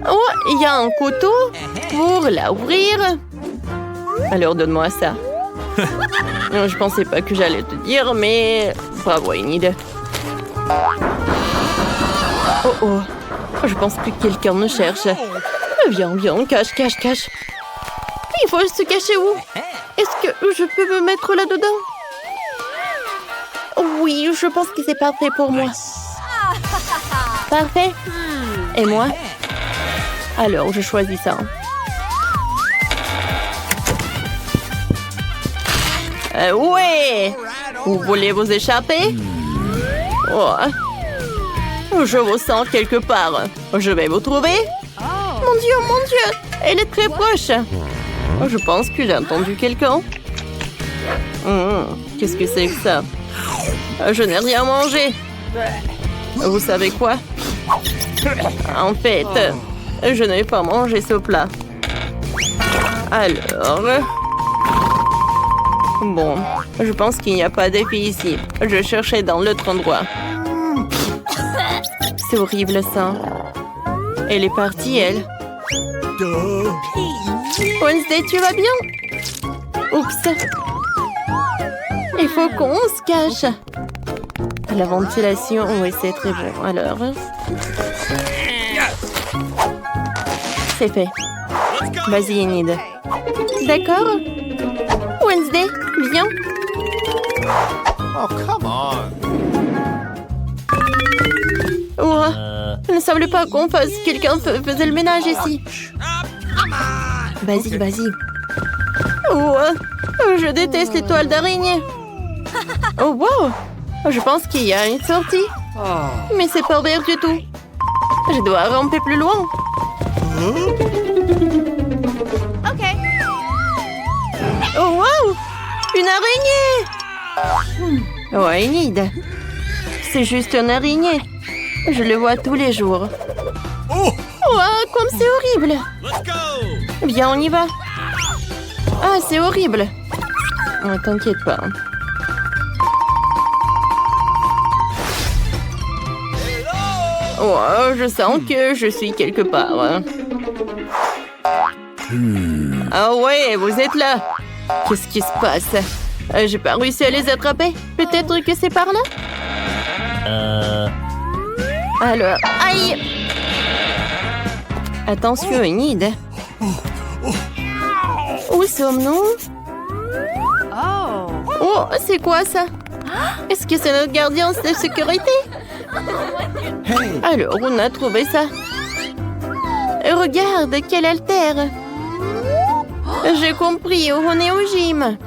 Oh, il y a un couteau pour la ouvrir. Alors, donne-moi ça. Je pensais pas que j'allais te dire, mais... Bravo, Enid. Oh, oh. Je pense que quelqu'un me cherche. Viens, viens, cache, cache, cache. Il faut se cacher où? Est-ce que je peux me mettre là-dedans? Oui, je pense que c'est parfait pour moi. Parfait. Et moi? Alors, je choisis ça. Ouais! Vous voulez vous échapper? Oh. Je vous sens quelque part. Je vais vous trouver. Mon Dieu, elle est très proche. Je pense que j'ai entendu quelqu'un. Qu'est-ce que c'est que ça? Je n'ai rien mangé. Vous savez quoi? En fait, je n'ai pas mangé ce plat. Alors... Bon, je pense qu'il n'y a pas d'effet ici. Je cherchais dans l'autre endroit. C'est horrible, ça. Elle est partie, elle. Wednesday, tu vas bien? Oups. Il faut qu'on se cache. La ventilation, oui, c'est très bon. Alors... C'est fait. Vas-y, Enid. D'accord. Wednesday, viens. Oh, come on. Oh, il ne semble pas qu'on fasse... Quelqu'un faisait le ménage ici. Vas-y, vas-y. Oh, je déteste les toiles d'araignée. Oh, wow. Je pense qu'il y a une sortie. Mais c'est pas ouvert du tout. Je dois ramper plus loin. OK. Oh, wow! Une araignée! Oh, Enid. C'est juste une araignée. Je le vois tous les jours. Oh, Oh, comme c'est horrible! let's go. Viens, on y va. Ah, c'est horrible. Oh, t'inquiète pas. Oh, je sens que je suis quelque part. Ah ouais, vous êtes là. Qu'est-ce qui se passe? J'ai pas réussi à les attraper. Peut-être que c'est par là? Alors, aïe! Attention, Enid. Où sommes-nous? Oh. Oh, c'est quoi ça? Est-ce que c'est notre gardien de sécurité? Alors, on a trouvé ça. Regarde, quel haltère! J'ai compris, on est au gym.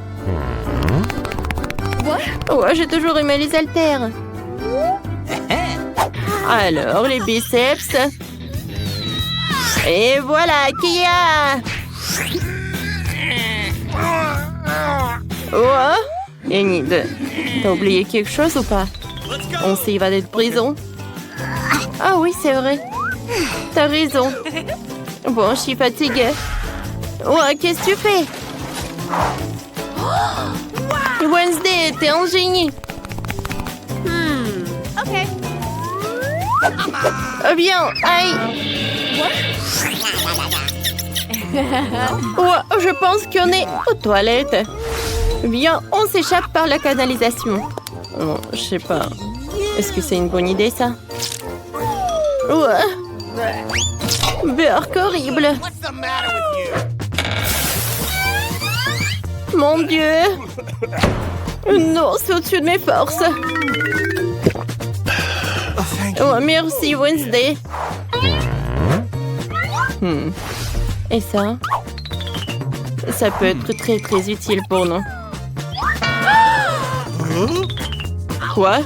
Oh, j'ai toujours aimé les haltères. Alors, les biceps. Et voilà, Kia! Oh, Enid, t'as oublié quelque chose ou pas? On s'est évadé de prison. Ah oui, c'est vrai. T'as raison. Bon, je suis fatiguée. Oh, qu'est-ce que tu fais? Wednesday, t'es un génie. OK. Viens, aïe. Oh, je pense qu'on est aux toilettes. Viens, on s'échappe par la canalisation. Oh, je sais pas. Est-ce que c'est une bonne idée, ça? Oh. Burk horrible. Mon Dieu. Non, c'est au-dessus de mes forces. Oh, merci, Wednesday. Et ça? Ça peut être très, très utile pour nous. Quoi?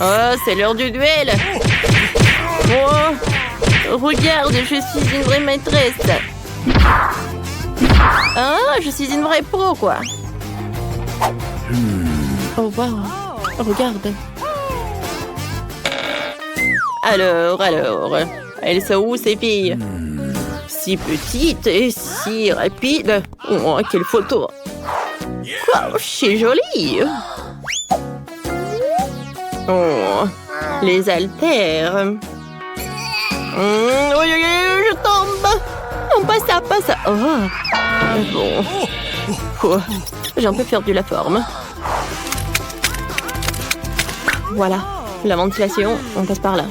Oh, c'est l'heure du duel. Oh, regarde, je suis une vraie maîtresse. Ah, je suis une vraie pro, quoi. Oh, wow. Regarde. Alors, elles sont où, ces filles? Si petites et si rapides. Oh, quelle photo. Wow, c'est joli. Oh, les haltères. Oh, je tombe. Non, pas ça, pas ça. Oh, bon. Oh, j'ai un peu perdu la forme. Voilà, la ventilation, on passe par là.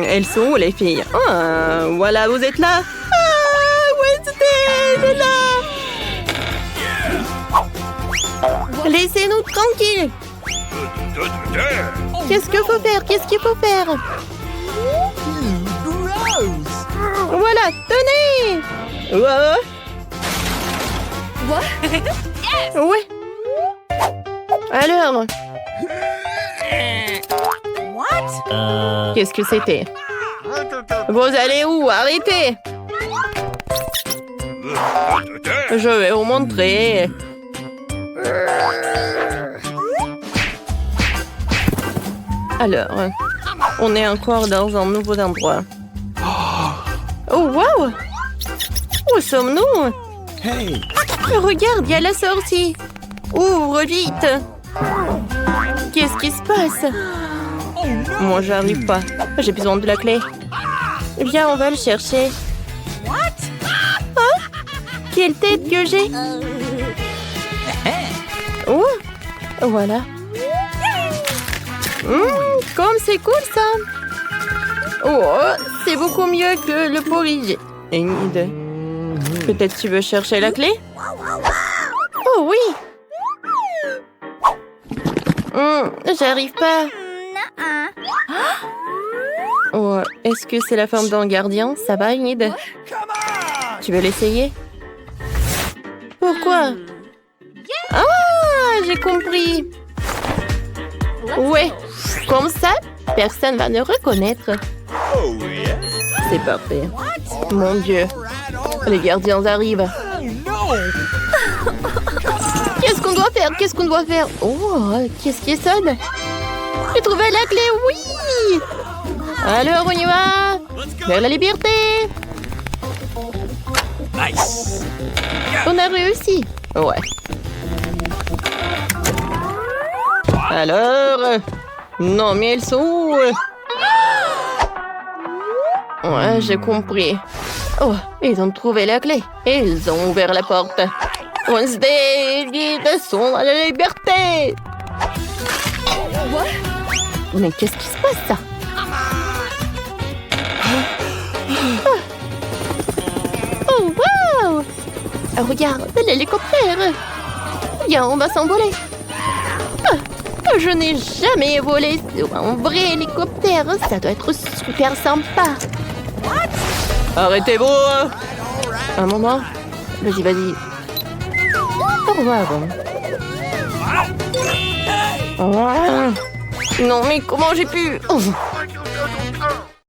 Elles sont où, les filles? Ah, voilà, vous êtes là. Ah, Wednesday, elle est là. Laissez-nous tranquilles. Qu'est-ce qu'il faut faire? Qu'est-ce qu'il faut faire? Voilà, tenez. Ouais. Alors? What? Qu'est-ce que c'était? Vous allez où? Arrêtez! Je vais vous montrer. Alors, on est encore dans un nouveau endroit. Oh, wow! Où sommes-nous? Hey! Regarde, il y a la sortie. Ouvre vite. Qu'est-ce qui se passe? Moi, j'arrive pas. J'ai besoin de la clé. Viens, on va le chercher. Oh, quelle tête que j'ai! Oh, voilà. Comme c'est cool ça! Oh, c'est beaucoup mieux que le porridge. Une idée. Peut-être tu veux chercher la clé? Oh oui! J'arrive pas. Oh, est-ce que c'est la forme d'un gardien? Ça va, Enid? Tu veux l'essayer? Pourquoi? Ah, j'ai compris. Ouais, comme ça, personne va nous reconnaître. Oh, yeah. C'est parfait. Mon Dieu, les gardiens arrivent. No! Qu'est-ce qu'on doit faire? Qu'est-ce qu'on doit faire? Oh, qu'est-ce qui sonne? J'ai trouvé la clé, oui! Alors, on y va! Vers la liberté! Nice! On a réussi! Ouais. Alors... Non, mais elles sont où? Ouais, j'ai compris. Oh, ils ont trouvé la clé. Et ils ont ouvert la porte. Wednesday, ils sont à la liberté! Mais qu'est-ce qui se passe, ça? Oh, wow! Regarde, l'hélicoptère! Viens, on va s'envoler! Je n'ai jamais volé sur un vrai hélicoptère. Ça doit être super sympa. Arrêtez-vous! Un moment. Vas-y, vas-y. Au revoir. Non, mais comment j'ai pu... Oh.